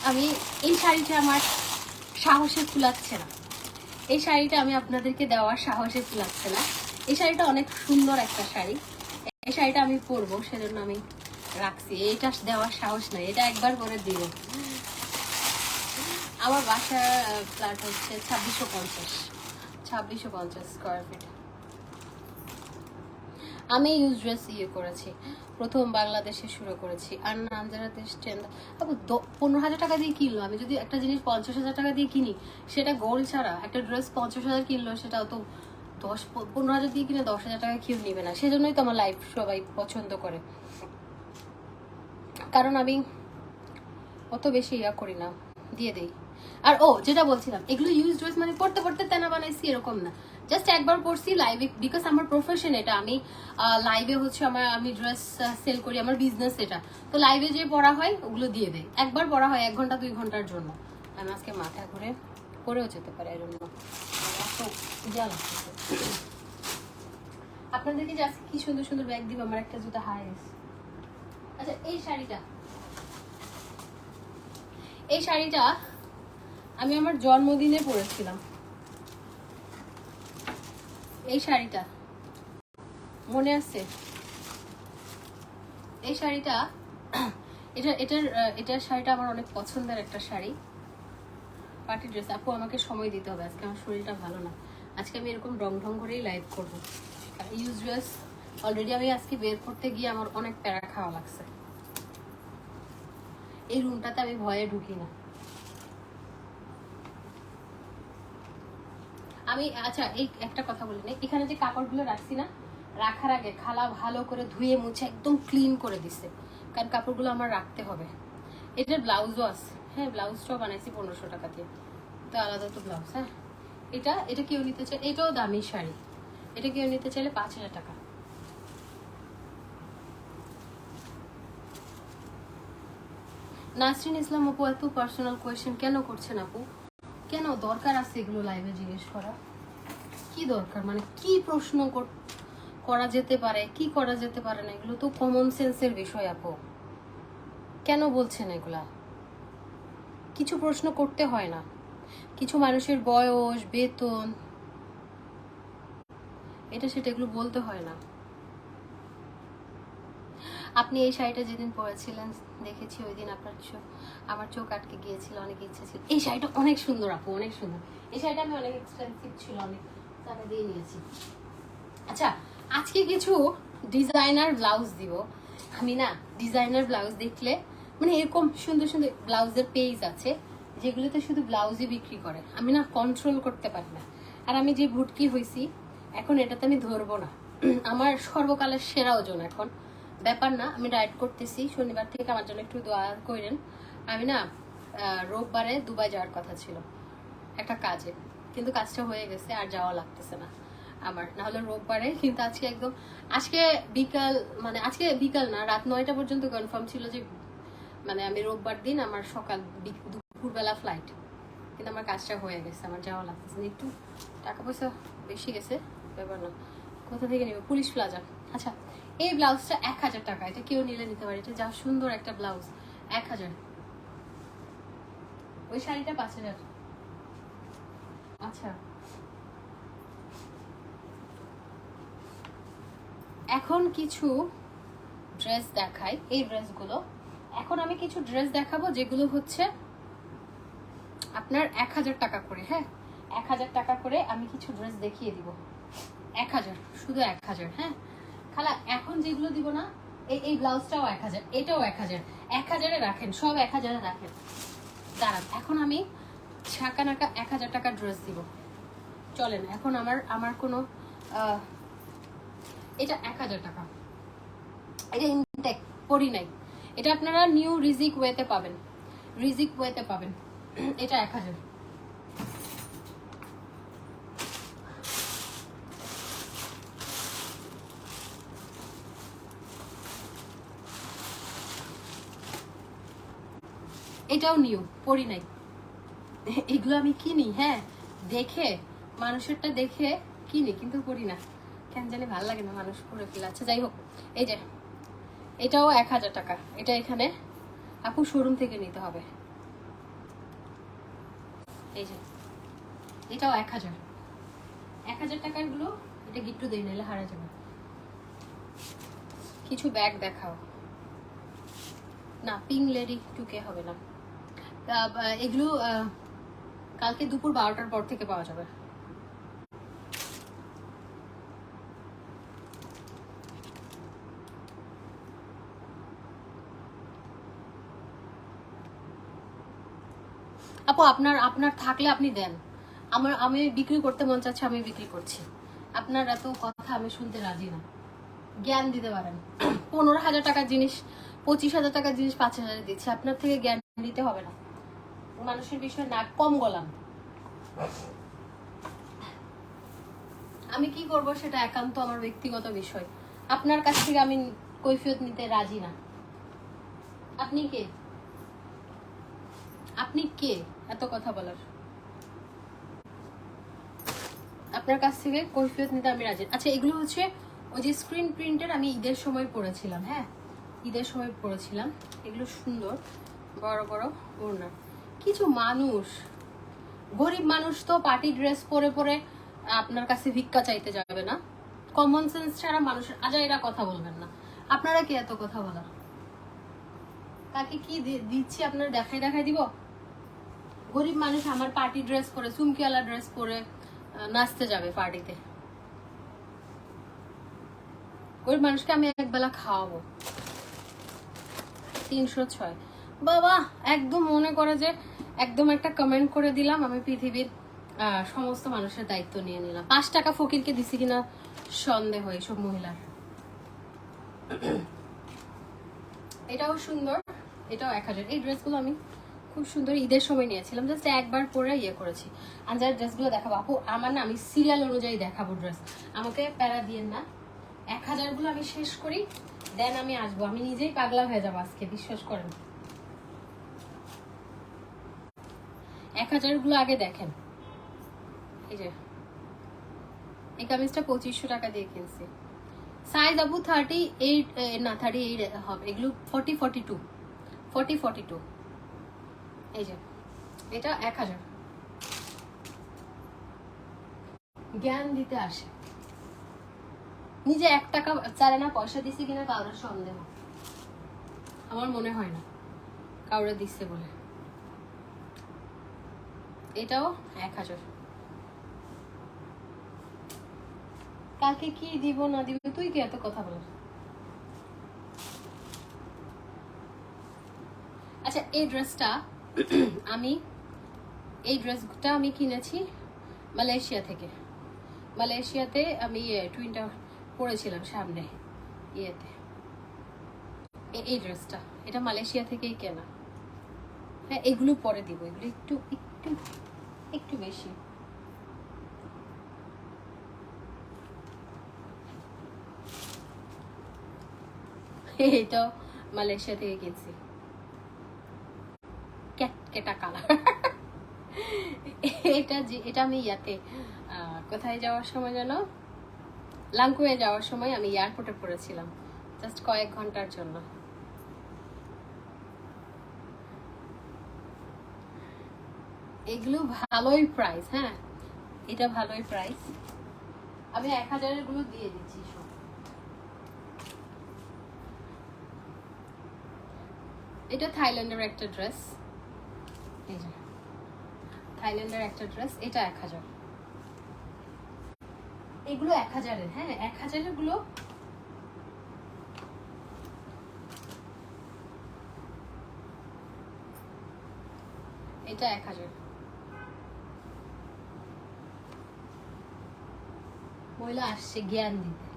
আমি এই শাড়িটা আমার সাহসে কুলাচ্ছে না, এই শাড়িটা আমি আপনাদেরকে দেওয়ার সাহসে কুলাচ্ছে না। এই শাড়িটা অনেক সুন্দর একটা শাড়ি, এই শাড়িটা আমি পরবো, সেজন্য আমি রাখছি। এইটা দেওয়ার সাহস নাই, এটা একবার করে দিব। আমার বাসার ফ্ল্যাট হচ্ছে 2650 স্কোয়ার ফিট। আমি ইউজ ড্রেস করেছি, প্রথম বাংলাদেশে শুরু করেছি। আর নামজারাতে স্ট্যান্ড 15,000 টাকা দিয়ে কিনলো। আমি যদি একটা জিনিস 50,000 টাকা দিয়ে কিনি, সেটা গোল্ড ছাড়া একটা ড্রেস 50,000 কিনলো, সেটাও তো 15,000 দিয়ে কিনে 10,000 টাকা কেউ নিবে না। সেজন্যই তো আমার লাইফ সবাই পছন্দ করে, কারণ আমি অত বেশি করি না, দিয়ে দেই। আর যেটা বলছিলাম, এগুলো ইউজ ড্রেস মানে পড়তে পড়তে তেনা বানাইছি এরকম না, জাস্ট একবার পড়ছি লাইভে, বিকজ আমার প্রফেশন এটা। আমি লাইভে হচ্ছে আমি ড্রেস সেল করি, আমার বিজনেস এটা। তো লাইভে যে পড়া হয় ওগুলো দিয়ে দেয়, একবার পড়া হয় 1 ঘন্টা 2 ঘন্টার জন্য। আমি আজকে মাথা ঘুরে পড়েও যেতে পারে, এর জন্য আপনাদেরকে যে আজকে কি সুন্দর সুন্দর ব্যাগ দিব। আমার একটা জুতা হাই গেছে। আচ্ছা, এই শাড়িটা আমি আমার জন্মদিনে পরেছিলাম। এই শাড়িটা মনে আছে, এই শাড়িটা এটার শাড়িটা আমার অনেক পছন্দের একটা শাড়ি, পার্টি ড্রেস। আপু আমাকে সময় দিতে হবে, আজকে আমার শরীরটা ভালো না। আজকে আমি এরকম রং ঢং করেই লাইভ করবো। ইউজ ড্রেস অলরেডি আমি আজকে বের করতে গিয়ে আমার অনেক প্যারা খাওয়া লাগছে। এই রুমটাতে আমি ভয়ে ঢুকি না। আমি আচ্ছা এই একটা কথা বলি না, এখানে যে কাপড়গুলো রাখছি না, রাখার আগে খালা ভালো করে ধুয়ে মুছে একদম ক্লিন করে দিছে, কারণ কাপড়গুলো আমার রাখতে হবে। এটার ব্লাউজও আছে, হ্যাঁ, ব্লাউজটাও বানাইছি 1500 টাকা দিয়ে, তো আলাদা তো ব্লাউজ। হ্যাঁ, এটা কেউ নিতে চাই, এটাও দামি শাড়ি, এটা কেউ নিতে চাইলে 5000 টাকা। নাসরিন ইসলাম আপু, এত পার্সোনাল কোয়েশ্চেন কেন করছেন আপু? কেন দরকার আছে এগুলো লাইভে জিজ্ঞেস করা? কি দরকার, মানে কি প্রশ্ন করা যেতে পারে, কি করা যেতে পারে না, এগুলো তো কমন সেন্সের বিষয় আপু। কেন বলছেন এগুলা? কিছু প্রশ্ন করতে হয় না, কিছু মানুষের বয়স, বেতন, এটা সেটা এগুলো বলতে হয় না। আপনি এই শাড়িটা যেদিন পরেছিলেন দেখেছি, ওই দিন আমার চোখ আটকে গিয়েছিল, অনেক ইচ্ছে ছিল। এই শাড়িটা অনেক সুন্দর আপু, অনেক সুন্দর। এই শাড়িটা আমি অনেক এক্সপেন্সিভ ছিল, অনেক টাকা দিয়ে নিয়েছি। আচ্ছা, আজকে কিছু ডিজাইনার ব্লাউজ দিব। আমি না ডিজাইনার ব্লাউজ দেখলে, মানে এরকম সুন্দর সুন্দর ব্লাউজের পেজ আছে যেগুলোতে শুধু ব্লাউজই বিক্রি করে, আমি না কন্ট্রোল করতে পারি না। আর আমি যে ভুটকি হয়েছি এখন, এটাতে আমি ধরবো না। আমার সর্বকালের সেরা ওজন এখন, ব্যাপার না। আমি ডায়েট করতেছি, শনিবার থেকে আমার জন্য একটু দোয়া করেন। আমি না রোববারে দুবাই যাওয়ার কথা ছিল একটা কাজে, কিন্তু কাজটা হয়ে গেছে, আর যাওয়া লাগতেছে না আমার, না হলে রোববারে। কিন্তু আজকে বিকাল না, রাত 9টা পর্যন্ত কনফার্ম ছিল যে, মানে আমি রোববার দিন আমার সকাল দুপুরবেলা ফ্লাইট, কিন্তু আমার কাজটা হয়ে গেছে, আমার যাওয়া লাগতেছে না। একটু টাকা পয়সা বেশি গেছে, ব্যাপার না। কোথা থেকে নেবে? Police plaza. আচ্ছা, এই ব্লাউজটা 1000 টাকা, এটা কেউ নিলে নিতে পারে, এটা যা সুন্দর একটা ব্লাউজ, 1000। ওই শাড়িটা 5000। আচ্ছা, এখন কিছু ড্রেস দেখাই, এই ড্রেসগুলো। এখন আমি কিছু ড্রেস দেখাবো যেগুলো হচ্ছে আপনার 1000 টাকা করে। হ্যাঁ, 1000 টাকা করে আমি কিছু ড্রেস দেখিয়ে দিব। 1000, শুধু 1000। হ্যাঁ খালা, এখন যেগুলো দিব না, এই ব্লাউজটাও 1000, এটাও 1000। 1000-এ রাখেন, সব 1000-এ রাখেন। দাঁড়ান, এখন আমি ছাকানাকা 1000 টাকার ড্রেস দিব। চলেন, এখন আমার কোনো এটা 1000 টাকা, এটা ইনটেক পরি নাই, এটা আপনারা নিউ রিজিক ওয়েতে পাবেন, রিজিক ওয়েতে পাবেন। এটা 1000। এটাও নিউ, পরি নাই। এগুলো আমি কিনি, হ্যাঁ দেখে, মানুষেরটা দেখে কিনি, কিন্তু পরি না, কেন জানি ভালো লাগে না মানুষ পরে ফেলে। আচ্ছা যাই হোক, এই যে এটাও 1000 টাকা। এটা এখানে আপু শোরুম থেকে নিতে হবে। এই যে এটাও 1000, 1000 টাকার গুলো। এটা গিফট দেই, নাহলে হারা যাবে। কিছু ব্যাগ দেখাও না, পিঙ্ক লেডি টুকে হবে না। এগুলো কালকে দুপুর 12টার পর থেকে পাওয়া যাবে। আপু আপনার থাকলে আপনি দেন, আমি বিক্রি করতে মন চাচ্ছে, আমি বিক্রি করছি। আপনার এত কথা আমি শুনতে রাজি না। জ্ঞান দিতে পারেন, 15,000 টাকার জিনিস, 25,000 টাকার জিনিস 5,000 দিচ্ছি, আপনার থেকে জ্ঞান দিতে হবে না। মানুষের বিষয় না কম গলাম। আমি কি করব সেটা একান্ত আমার ব্যক্তিগত বিষয়, আপনার কাছ থেকে আমি কৈফিয়ত নিতে রাজি না। আপনি কে, আপনি কে এত কথা বলার? আপনার কাছ থেকে কৈফিয়ত নিতে আমি রাজি। আচ্ছা, এগুলো হচ্ছে ওই যে স্ক্রিন প্রিন্টের, আমি ঈদের সময় পরেছিলাম। হ্যাঁ, ঈদের সময় পরেছিলাম। এগুলো সুন্দর, বড় বড় ওড়না। কিছু মানুষ, গরিব মানুষ তো পার্টি ড্রেস পরে পরে আপনার কাছে ভিক্ষা চাইতে যাবে না। কমন সেন্স ছাড়া মানুষের আজাইরা কথা বলবেন না। আপনারা কি এত কথা বলা? তাকে কি দিচ্ছি আপনার দেখাই দেখাই দিব? গরিব মানুষ আমার পার্টি ড্রেস পরে, চুমকিওয়ালা ড্রেস পরে নাচতে যাবে পার্টিতে। গরিব মানুষকে আমি একবেলা খাওয়াবো। 306 বাবা, একদম মনে করে যে একদম একটা কমেন্ট করে দিলাম, আমি পৃথিবীর সমস্ত মানুষের দায়িত্ব নিয়ে নিলাম। 5 টাকা ফকিরকে দিছি কিনা সন্দেহ এইসব মহিলার। এটাও সুন্দর, এটাও 1000। এই ড্রেসগুলো আমি খুব সুন্দর ঈদের সময় নিয়েছিলাম, জাস্ট একবার পরে ইয়ে করেছি। আনজার ড্রেসগুলো দেখাবো আপু, আমার না, আমি সিরিয়াল অনুযায়ী দেখাবো ড্রেস, আমাকে প্যারা দিয়েন না। 1000 গুলো আমি শেষ করি, দেন আমি আসবো। আমি নিজেই পাগলা হয়ে যাবো আজকে, বিশ্বাস করেন। 1000 গুলো আগে দেখেন। এই যে এই কামিজটা 2500 টাকা দিয়ে কিনছি। সাইজ আপু 38 না 38 হবে। এগুলো 40 42 40 42। এই যে এটা 1000। জ্ঞান দিতে আসে, নিজে 1 টাকা চারে না পয়সা দিছি কিনা কারোর সন্দেহ, আমার মনে হয় না কাউরে দিচ্ছে বলে। এটাও 1000। কাকে কি দিব না দিব, তুই কি এত কথা বল? আচ্ছা, এই ড্রেসটা আমি কিনেছি মালয়েশিয়া থেকে। মালয়েশিয়াতে আমি টুইনটা পরেছিলাম সামনে ইয়েতে। এই ড্রেসটা, এটা মালয়েশিয়া থেকেই কেনা। হ্যাঁ, এগুলো পরে দিব, এগুলো একটু একটু একটু বেশি। এটাও মালয়েশিয়া থেকে কিনছি, ক্যাটকেটা কালার। এটা আমি ইয়াতে কোথায় যাওয়ার সময় যেন, লাংকুয়ে যাওয়ার সময় আমি এয়ারপোর্টে পড়েছিলাম। জাস্ট কয়েক ঘন্টার জন্য। এগুলো ভালোই প্রাইস, হ্যাঁ এটা ভালোই প্রাইস। আমি 1000 গুলো দিয়ে দিচ্ছি সব। এটা থাইল্যান্ডের একটা ড্রেস, এই যে থাইল্যান্ডের একটা ড্রেস, এটা 1000। এগুলো 1000 এর, হ্যাঁ 1000 গুলো। এটা 1000। মহিলা আসছে জ্ঞান দিতে।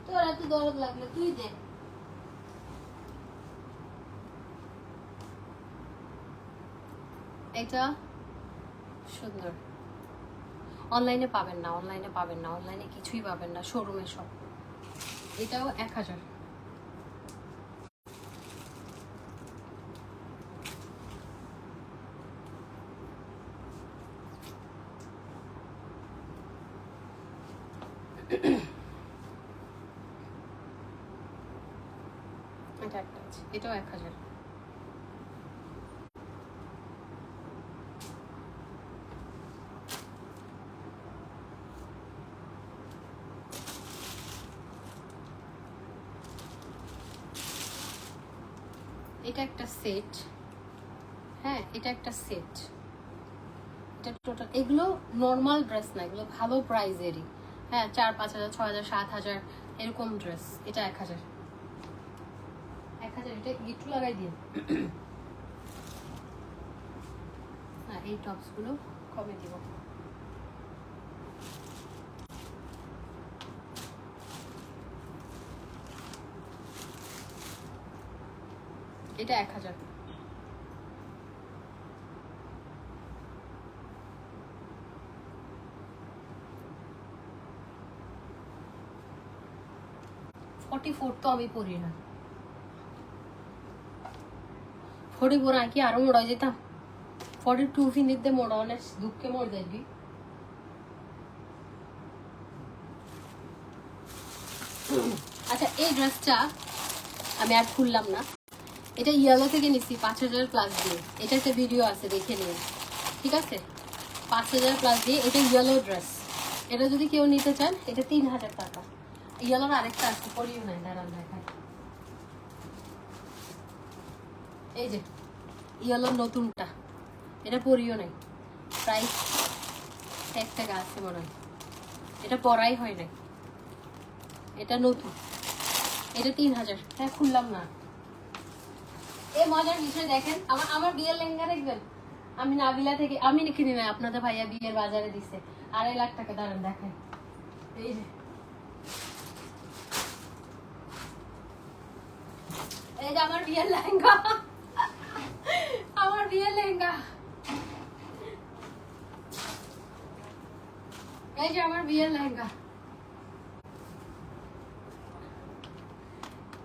তোর এত দরদ লাগলে তুই দে। এটা সুন্দর, অনলাইনে পাবেন না, অনলাইনে পাবেন না, অনলাইনে কিছুই পাবেন না, শোরুমে সব। এটাও 1000। এটা একটা আছে, এটাও 1000। এটা একটা সেট, হ্যাঁ এটা একটা সেট। এটা টোটাল, এগুলো নর্মাল ড্রেস না, এগুলো ভালো প্রাইজেরই, হ্যাঁ 4-5000, 6000, 7000 এরকম ড্রেস। এটা 1000। এটা গিট্টু লাগাই দিয়ে। হ্যাঁ এই টপস গুলো কমে দিব। এটা 1000। তো আমি পরি না। 44 আঁকি আরো মোড়া যেতাম। 42 ফিনিতে মোড়া, অনেক দুঃখে মোড় যাবি। আচ্ছা এই ড্রেসটা আমি আর খুললাম না, এটা ইয়েলো থেকে নিচ্ছি 5000 প্লাস দিয়ে। এটা একটা ভিডিও আছে, দেখে নিন, ঠিক আছে? 5000 প্লাস দিয়ে, এটা ইয়েলো ড্রেস। এটা যদি কেউ নিতে চান, এটা 3000 টাকা। ইয়েলোর আরেকটা আছে, পরিও নাই, দাঁড়ান দেখায়। এই যে ইয়েলোর নতুনটা, এটা পরিও নাই, প্রাইস 1 টাকা আছে মনে হয়, এটা পরাই হয় নাই, এটা নতুন, এটা 3000। হ্যাঁ খুললাম না। এই মজার বিষয় দেখেন, আমার বিয়ের লেহেঙ্গা দেখবেন, আমি নাবিলা থেকে, আমি কিনি না, আপনাদের ভাইয়া বিয়ের বাজারে দিছে 2.5 লাখ টাকা। দাঁড়ান দেখেন, এই যে এই যে আমার বিয়ের লেহেঙ্গা, আমার বিয়ের লেহেঙ্গা, এই যে আমার বিয়ের লেহেঙ্গা।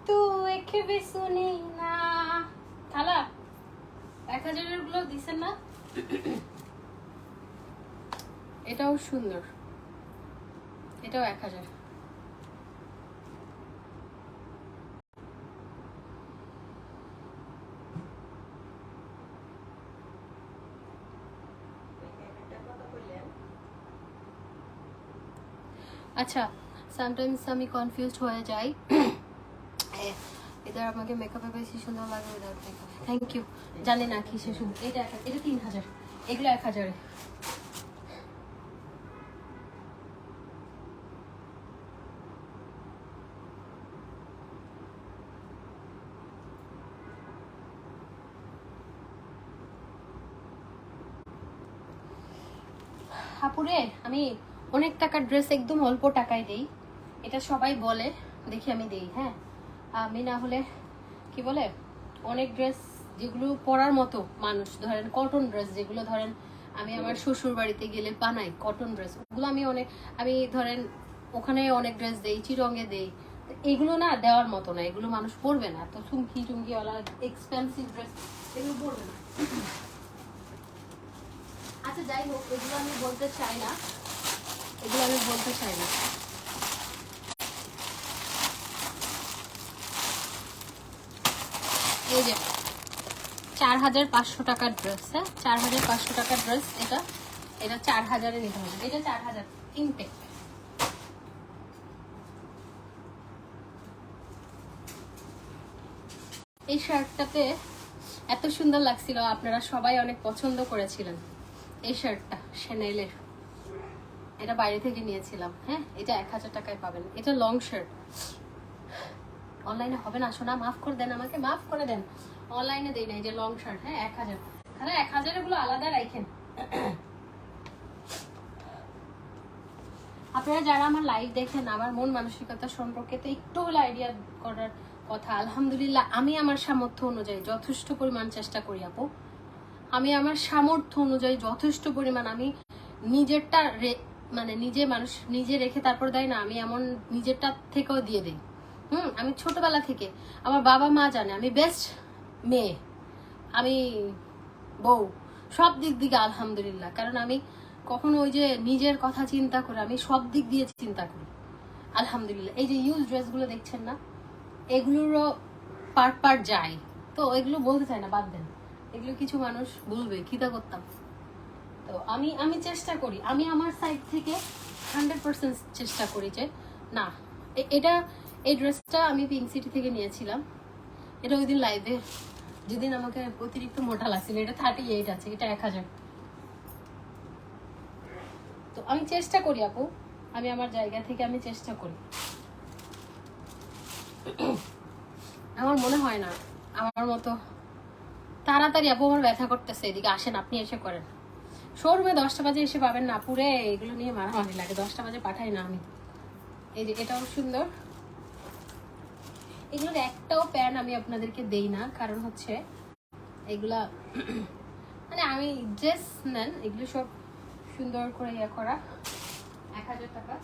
তুই একবে শুনি না খালা, 1000 গুলো দিছেন না? এটাও সুন্দর, এটাও 1000। আচ্ছা সামটাইমস আমি কনফিউজড হয়ে যাই, এদের আমাকে মেকআপে বেশি সুন্দর লাগে, ওদের মেকআপ। Thank you. জানি না কি শেষ, এটা 3000, এগুলো 1000। আপুরে আমি অনেক টাকার ড্রেস একদম অল্প টাকায় দেই, এটা সবাই বলে, দেখি আমি দেই। হ্যাঁ আমি না হলে কি বলে, অনেক ড্রেস যেগুলো পরার মতো মানুষ, ধরেন কটন ড্রেস যেগুলো, ধরেন আমি আমার শ্বশুর বাড়িতে গেলে বানাই কটন ড্রেস, ওগুলো আমি ধরেন ওখানে অনেক ড্রেস দেই, চিরঙ্গে দেই, এগুলো না দেওয়ার মতো না, এগুলো মানুষ পরবে না, তো চুমকি টুমকিওয়ালা এক্সপেন্সিভ ড্রেস এগুলো পরবে না। আচ্ছা যাই হোক, এগুলো আমি বলতে চাই না, এগুলো আমি বলতে চাই না। এই যে 4500 টাকার ড্রেস, হ্যাঁ 4500 টাকার ড্রেস। এটা 4000-এ নিতে হবে, এটা 4000 ইনটেক। এই শার্টটাতে এত সুন্দর লাগছিল, আপনারা সবাই অনেক পছন্দ করেছিলেন এই শার্টটা, শ্যানেলের। এটা বাইরে থেকে নিয়েছিলাম, হ্যাঁ এটা 1000 টাকায় পাবেন। এটা লং শার্ট, অনলাইনে হবে না শোনা, মাফ করে দেন আমাকে, মাফ করে দেন, অনলাইনে দেই না। এই যে লং শার্ট, হ্যাঁ 1000, তাহলে 1000 এগুলো আলাদা রাখেন। আপনারা যারা আমার লাইভ দেখেন, আমার মন মানসিকতা সম্পর্কে তো একটু হলে আইডিয়া করার কথা। আলহামদুলিল্লাহ আমি আমার সামর্থ্য অনুযায়ী যথেষ্ট পরিমাণ চেষ্টা করি আপু, আমি আমার সামর্থ্য অনুযায়ী যথেষ্ট পরিমাণ, আমি নিজেরটা মানে নিজে রেখে তারপর দেয় না, আমি এমন নিজেরটা থেকেও দিয়ে দিই। আমি ছোটবেলা থেকে আমার বাবা মা জানে আমি বেস্ট মেয়ে, আমি বউ, সব দিক দিকে আলহামদুলিল্লাহ। কারণ আমি কখনো ওই যে নিজের কথা চিন্তা করে, আমি সব দিক দিয়ে চিন্তা করি আলহামদুলিল্লাহ। এই যে ইউজ ড্রেসগুলো দেখছেন না, এগুলোরও পার্ট যায়, তো এগুলো বলতে চাই না, বাদ দেন, এগুলো কিছু মানুষ বলবে খিদা করতাম। তো আমি চেষ্টা করি, আমি আমার সাইড থেকে 100% চেষ্টা করি যে না, এই ড্রেসটা আমি পিঙ্ক সিটি থেকে নিয়েছিলাম। এটা ওই দিন লাইভে, যেদিন আমাকে অতিরিক্ত মোটা লাগছিল, এটা 38 আছে, এটা 1000। তো আমি চেষ্টা করি আপু, আমি আমার জায়গা থেকে আমি চেষ্টা করি। আমার মনে হয় না আমার মতো তাড়াতাড়ি আপু আমার ব্যথা করতেছে, এদিকে আসেন আপনি এসে করেন। শোরুমে 10টা বাজে এসে পাবেন না পুরে, এগুলো নিয়ে মারামারি লাগে, 10টা বাজে পাঠাই না আমি। এই যে এটাও সুন্দর, এগুলোর একটাও প্যান্ট আমি আপনাদেরকে দেই না, কারণ হচ্ছে এগুলা মানে আমি ড্রেস নেন, এগুলো সব সুন্দর করে ইয়ে করা। 1000 টাকা।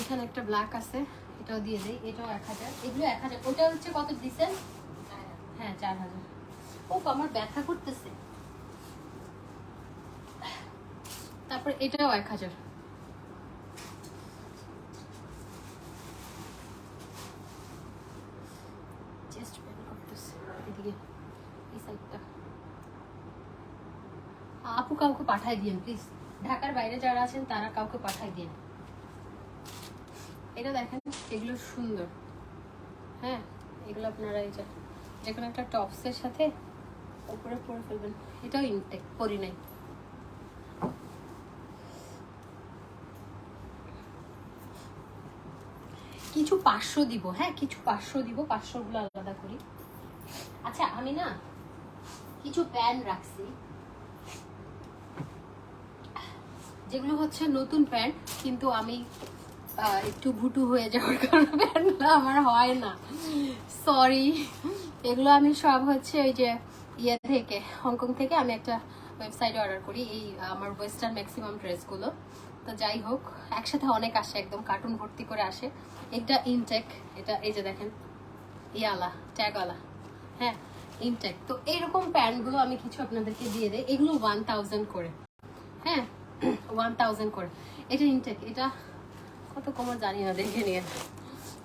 এখানে একটা ব্ল্যাক আছে, এটাও দিয়ে দেই, এটাও 1000, এগুলো 1000। ওটা হচ্ছে কত দিছেন? হ্যাঁ 4000। ও আমার ব্যথা করতেছে। তারপর এটাও 1000। চেস্ট পেন করতেছে এদিকে, এই সাইডটা। আপু কাউকে পাঠাই দিন প্লিজ, ঢাকার বাইরে যারা আছেন তারা কাউকে পাঠাই দিন। এটা দেখেন, এগুলো সুন্দর, হ্যাঁ এগুলো আপনারা এই যে কোনো একটা টপসের সাথে উপরে পরে ফেলবেন। এটাও ইনটেক, পরি নাই। কিছু 500 দিব, হ্যাঁ কিছু 500 দিব, 500 গুলো আলাদা করি। আচ্ছা আমি না কিছু প্যান্ট রাখছি, যেগুলো হচ্ছে নতুন প্যান্ট, কিন্তু আমি একটু ভুটু হয়ে যাওয়ার কারণে প্যান্টগুলো আমার হয় না, সরি। এগুলো আমি সব হচ্ছে ওই যে ইয়ে থেকে, হংকং থেকে আমি একটা ওয়েবসাইটে অর্ডার করি, এই আমার ওয়েস্টার্ন ম্যাক্সিমাম ড্রেসগুলো। তো যাই হোক, একসাথে অনেক আসে, একদম কার্টুন ভর্তি করে আসে। এটা ইনটেক, এটা এই যে দেখেন ইয়ালা ট্যাগওয়ালা, হ্যাঁ ইনটেক। তো এইরকম প্যান্টগুলো আমি কিছু আপনাদেরকে দিয়ে দেই, এগুলো 1000 করে, হ্যাঁ 1000 করে। এটা ইনটেক, এটা কত কমর জানি না, দেখে নিয়ে।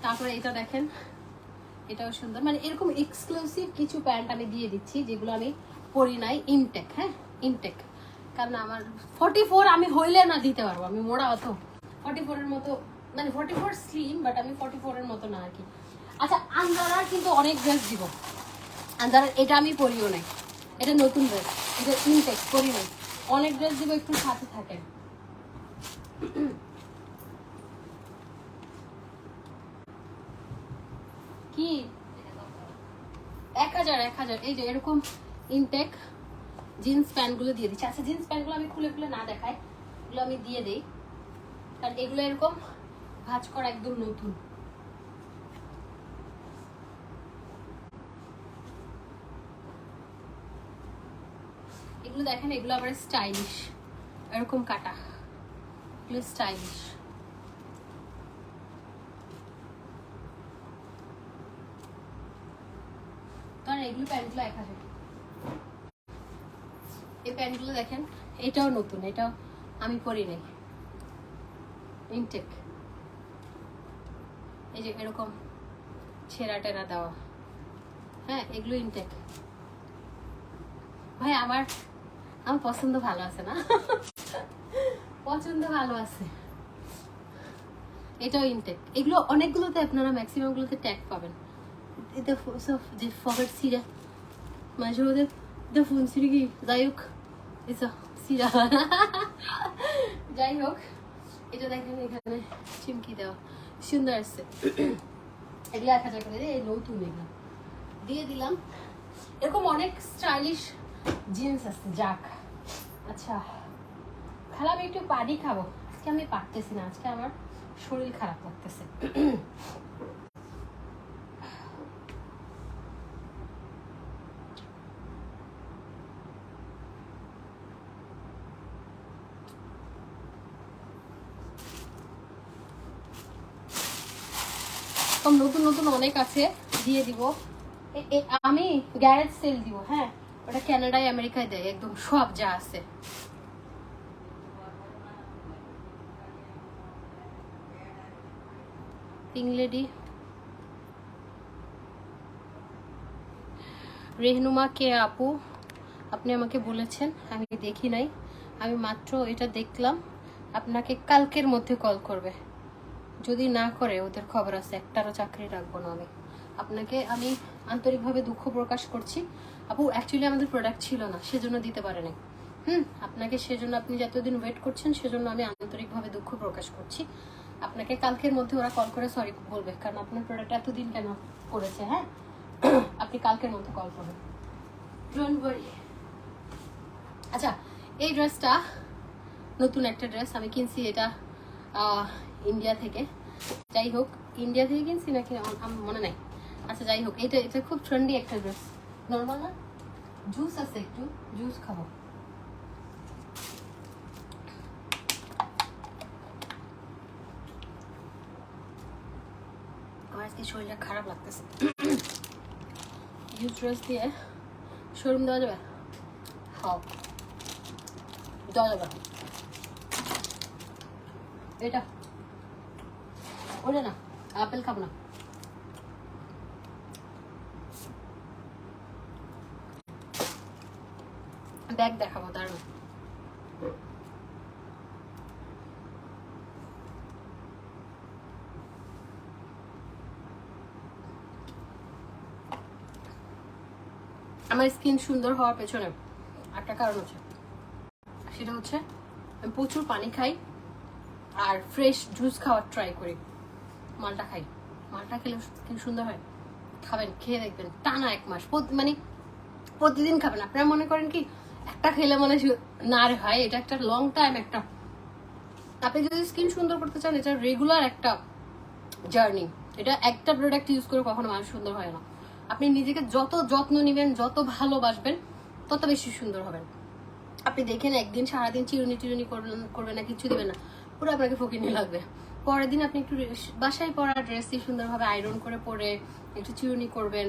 তারপরে এটা দেখেন, এটাও সুন্দর, মানে এরকম এক্সক্লুসিভ কিছু প্যান্ট আমি দিয়ে দিচ্ছি যেগুলো আমি পরি নাই, ইনটেক, হ্যাঁ ইনটেক। কারণ আমার 44 আমি হইলে না দিতে পারবো, আমি মোড়া অত 44 এর মতো, মানে 44 স্লিম, বাট আমি 44 এর মতো না আর কি। আচ্ছা আন্দারার কিন্তু অনেক ড্রেস দিব, আন্দারার এটা আমি পরিও নাই, এটা নতুন ড্রেস, এটা ইনটেক, পরি নাই। অনেক ড্রেস দিব, একটু সাথে থাকেন। কি 1000 এই যে এরকম ইনটেক জিন্স প্যান্টগুলো দিয়ে দিচ্ছি। আচ্ছা জিন্স প্যান্টগুলো আমি খুলে খুলে না দেখাই, এগুলো আমি দিয়ে দিই, কারণ এগুলো এরকম ভাঁজ করা একদম নতুন। এগুলো দেখেন, এগুলো আবার স্টাইলিশ, এরকম কাটা, এগুলো স্টাইলিশ। কারণ এগুলো প্যান্টগুলো 1000। এই প্যান্টগুলো দেখেন, এটাও নতুন, এটাও আমি পরি নাই, ইনটেক। এই যে এরকম ছেঁড়া টেরা দেওয়া, হ্যাঁ এগুলো ইনটেক। ভাই আমার পছন্দ ভালো আছে না? পছন্দ ভালো আছে। এটাও ইনটেক। এগুলো অনেকগুলোতে আপনারা ম্যাক্সিমাম গুলোতে ট্যাগ পাবেন। এটা যে ফকেট সিরা মাঝে মধ্যে ফোন সিঁড়ি কি যাই হোক এসব সিরা যাই হোক, এটা দেখেন এখানে চিমকি দেওয়া সুন্দর আছে। এগুলো 1000 করে এই নতুন এগুলো দিয়ে দিলাম। এরকম অনেক স্টাইলিশ জিন্স আছে। যাক আচ্ছা খালা আমি একটু পানি খাবো। আজকে আমি পারতেছি না, আজকে আমার শরীর খারাপ লাগতেছে। নতুন নতুন অনেক আছে, দিয়ে দিব। আমি গ্যারেজ সেল দিব, হ্যাঁ ওটা কানাডায় আমেরিকায় দেয় একদম সব যা আছে। পিঙ্ক লেডি রেহনুমা কে আপু, আপনি আমাকে বলেছেন, আমি দেখি নাই, আমি মাত্র এটা দেখলাম। আপনাকে কালকের মধ্যে কল করবে, যদি না করে ওদের খবর আছে, একটারও চাকরি রাখবো না আমি। আপনাকে আমি আন্তরিকভাবে দুঃখ প্রকাশ করছি আপু। অ্যাকচুয়ালি আমাদের প্রোডাক্ট ছিল না, সেজন্য দিতে পারে নাই। আপনাকে সেজন্য, আপনি যতদিন ওয়েট করছেন সেজন্য আমি আন্তরিকভাবে দুঃখ প্রকাশ করছি। আপনাকে কালকের মধ্যে ওরা কল করে সরি বলবে, কারণ আপনার প্রোডাক্ট এতদিন কেন করেছে। হ্যাঁ আপনি কালকের মধ্যে কল করবেন, ডোন্ট ওয়ারি। আচ্ছা এই ড্রেসটা নতুন একটা ড্রেস আমি কিনছি, এটা ইন্ডিয়া থেকে। যাই হোক ইন্ডিয়া থেকে কিনছি নাকি আমার মনে নাই। আচ্ছা যাই হোক, এটা এটা খুব ট্রেন্ডি একটা ড্রেস। নর্মাল না, জুস আছে, একটু জুস খাবো। আমার আজকে শরীরটা খারাপ লাগতেছে। জুস ড্রেস দিয়ে শোরুম দেওয়া যাবে? হ্যাঁ দেওয়া যাবে। এটা ওটা না, আপেল খাবো না। ব্যাগ দেখাবো দাঁড়ান। আমার স্কিন সুন্দর হওয়ার পেছনে একটা কারণ আছে, সেটা হচ্ছে আমি প্রচুর পানি খাই আর ফ্রেশ জুস খাওয়ার ট্রাই করি। মালটা খাই, মালটা খেলে স্কিন সুন্দর হয়। খাবেন, খেয়ে দেখবেন টানা 1 মাস, মানে প্রতিদিন খাবেন। আপনারা মনে করেন কি একটা খেলে মানে না রে ভাই, এটা একটা লং টাইম। একটা আপনি যদি স্কিন সুন্দর করতে চান, এটা রেগুলার একটা জার্নি। এটা একটা প্রোডাক্ট ইউজ করে কখনো মানুষ সুন্দর হয় না। আপনি নিজেকে যত যত্ন নেবেন, যত ভালোবাসবেন, তত বেশি সুন্দর হবেন। আপনি দেখেন একদিন সারাদিন চিরুনি টিরুনি করবেন না, কিছু দিবেন না, পুরো আপনাকে ফকিনি লাগবে। পরের দিন আপনি একটু বাসায় পরা ড্রেসটি সুন্দরভাবে আয়রন করে পরে একটু চিরুনি করবেন,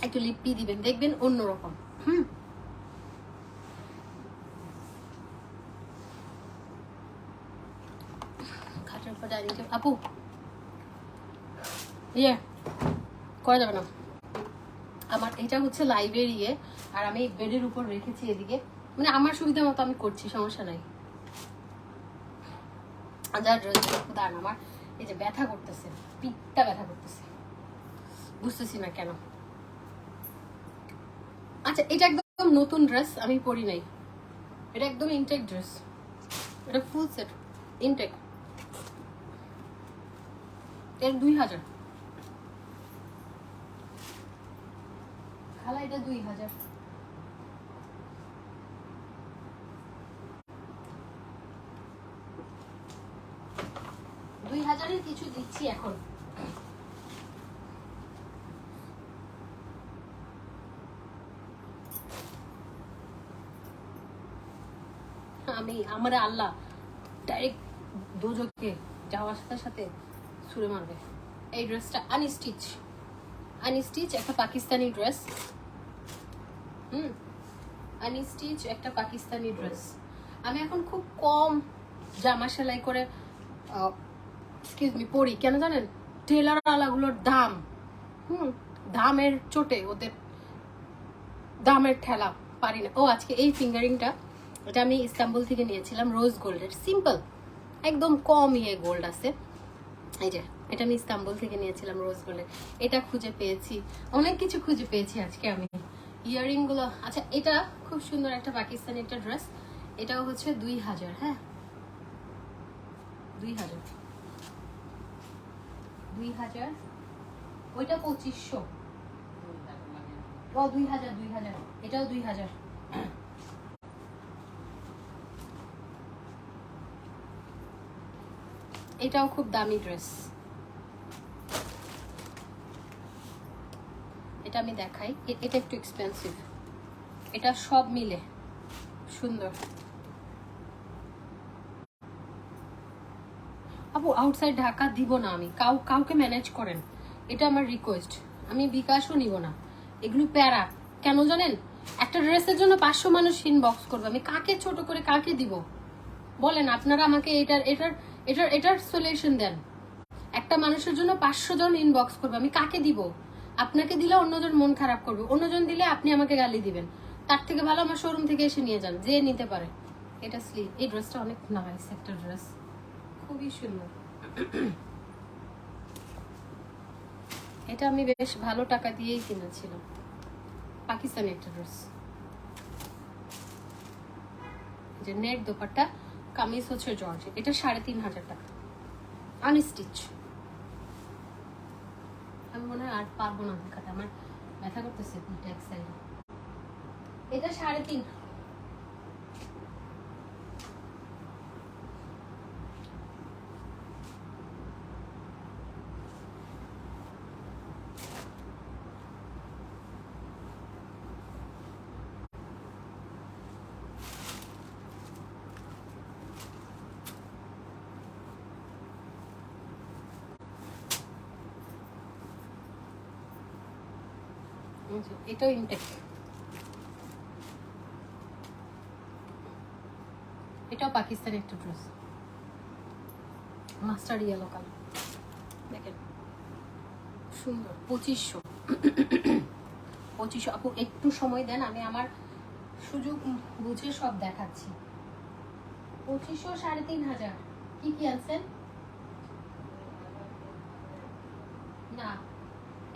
একটু লিপি দিবেন, দেখবেন অন্যরকম। খাটের উপর ডাইনিং টেবিল আপু ইয়ে করা যাবে না। আমার এটা হচ্ছে লাইভের ইয়ে, আর আমি বেডের উপর রেখেছি এদিকে, মানে আমার সুবিধা মতো আমি করছি, সমস্যা নাই। দাঁড়ান, আমার এই যে ব্যথা করতেছে, পিঠটা ব্যথা করতেছে, বুঝতেছি না কেন। আচ্ছা এটা একদম নতুন ড্রেস, আমি পরি নাই। এটা একদম ইনটেক ড্রেস, এটা ফুল সেট ইনটেক। এর 2000 খালা, এটা 2000। কিছু দিচ্ছি এখন। আমার আল্লাহ ডাইরেক্ট দোজকে যাওয়ার সাথে সাথে ছুড়ে মারবে। এই ড্রেসটা আনস্টিচ একটা পাকিস্তানি ড্রেস। আনস্টিচ একটা পাকিস্তানি ড্রেস। আমি এখন খুব কম জামা সেলাই করে পরি, কেন জানেন? টেলার আলাগুলোর দাম, দামের চোটে ওদের দামের ঠেলা পারি না। ও আজকে এই ফিঙ্গারিংটা, এটা আমি ইস্তাম্বুল থেকে নিয়েছিলাম, রোজ গোল্ডের, সিম্পল একদম কম গোল্ড আছে। এই যে এটা আমি ইস্তাম্বুল থেকে নিয়েছিলাম, রোজ গোল্ডের। এটা খুঁজে পেয়েছি, অনেক কিছু খুঁজে পেয়েছি আজকে আমি। ইয়ারিং গুলো, আচ্ছা এটা খুব সুন্দর একটা পাকিস্তানি একটা ড্রেস, এটাও হচ্ছে 2000। হ্যাঁ 2000, ওইটা 2500, ও 2000, এটাও 2000। এটাও খুব দামি ড্রেস, এটা আমি দেখাই, এটা একটু এক্সপেন্সিভ, এটা সব মিলে সুন্দর। আপু আউটসাইড ঢাকা দিব না আমি, কাউকে ম্যানেজ করেন, এটা আমার রিকোয়েস্ট। আমি বিকাশও নিব না, এগুলো প্যারা। কেন জানেন, একটা ড্রেসের জন্য 500 মানুষ ইনবক্স করবে, আমি কাকে ছোট করে কাকে দিব বলেন আপনারা আমাকে? এটার সলিউশন দেন। একটা মানুষের জন্য 500 জন ইনবক্স করবে, আমি কাকে দিব? আপনাকে দিলে অন্যজন মন খারাপ করবে, অন্যজন দিলে আপনি আমাকে গালি দিবেন। তার থেকে ভালো আমার শোরুম থেকে এসে নিয়ে যান, যে নিতে পারে। এটা স্লিভ, এই ড্রেসটা অনেক নাইস একটা ড্রেস, খুবই সুন্দর। এটা আমি বেশ ভালো টাকা দিয়েই কিনেছিলাম, পাকিস্তানি একটা ড্রেস। যে নেট দোপাট্টা, কামিজ হচ্ছে জর্জ, এটা 3500 টাকা, আনস্টিচ। আমি মনে হয় আর পারবো না দেখাতে, আমার ব্যথা করতেছে পিঠে এক সাইডে। এটা 3.5। এটাও ইনটেক, এটাও পাকিস্তানি একটা ড্রেস, মাস্টার্ড ইয়েলো কালার, দেখেন সুন্দর। 2500। আপু একটু সময় দেন, আমি আমার সুযোগ বুঝে সব দেখাচ্ছি। 2500, 3500। কি কি আনছেন? না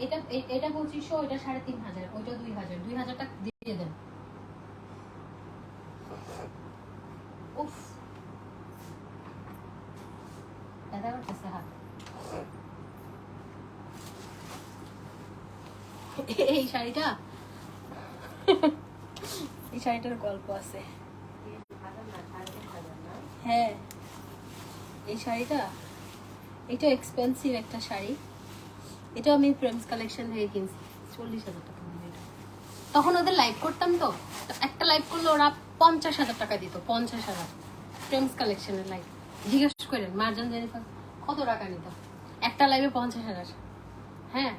এটা 2500, এটা 3500, ওইটা 2000 টাকা দিয়ে দেন। উফ ব্যথা করতেছে হাত। এই শাড়িটা, এই শাড়িটার গল্প আছে। হ্যাঁ এই শাড়িটা, এটা এক্সপেন্সিভ একটা শাড়ি, এটা আমি প্রেমস কালেকশন থেকে কিনছি, 40,000 টাকা দিয়ে। তখন ওদের লাইভ করতাম, তো একটা লাইভ করলে ওরা 50,000 টাকা দিত, 50,000 প্রেমস কালেকশনের লাইভ। জিজ্ঞেস করেন মার্জান জেনিফার কত টাকা নিত একটা লাইভে, 50,000। হ্যাঁ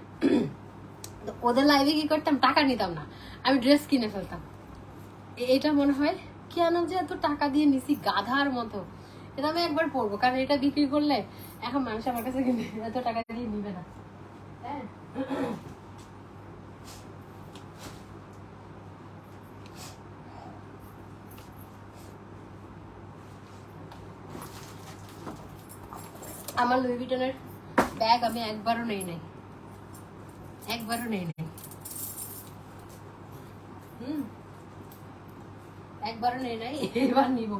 তো ওদের লাইভে কি করতাম, টাকা নিতাম না, আমি ড্রেস কিনে ফেলতাম। এটা মনে হয় কেন যে এত টাকা দিয়ে নিছি গাধার মতো। এটা আমি একবার পরবো, কারণ এটা বিক্রি করলে এখন মানুষ আমার কাছে এত টাকা দিয়ে নিবে না। হ্যাঁ আমার লুই ভিটনের ব্যাগ আমি একবারও নেই নাই, একবারও নেই নাই। একবারও নেই নাই, এবার নিব।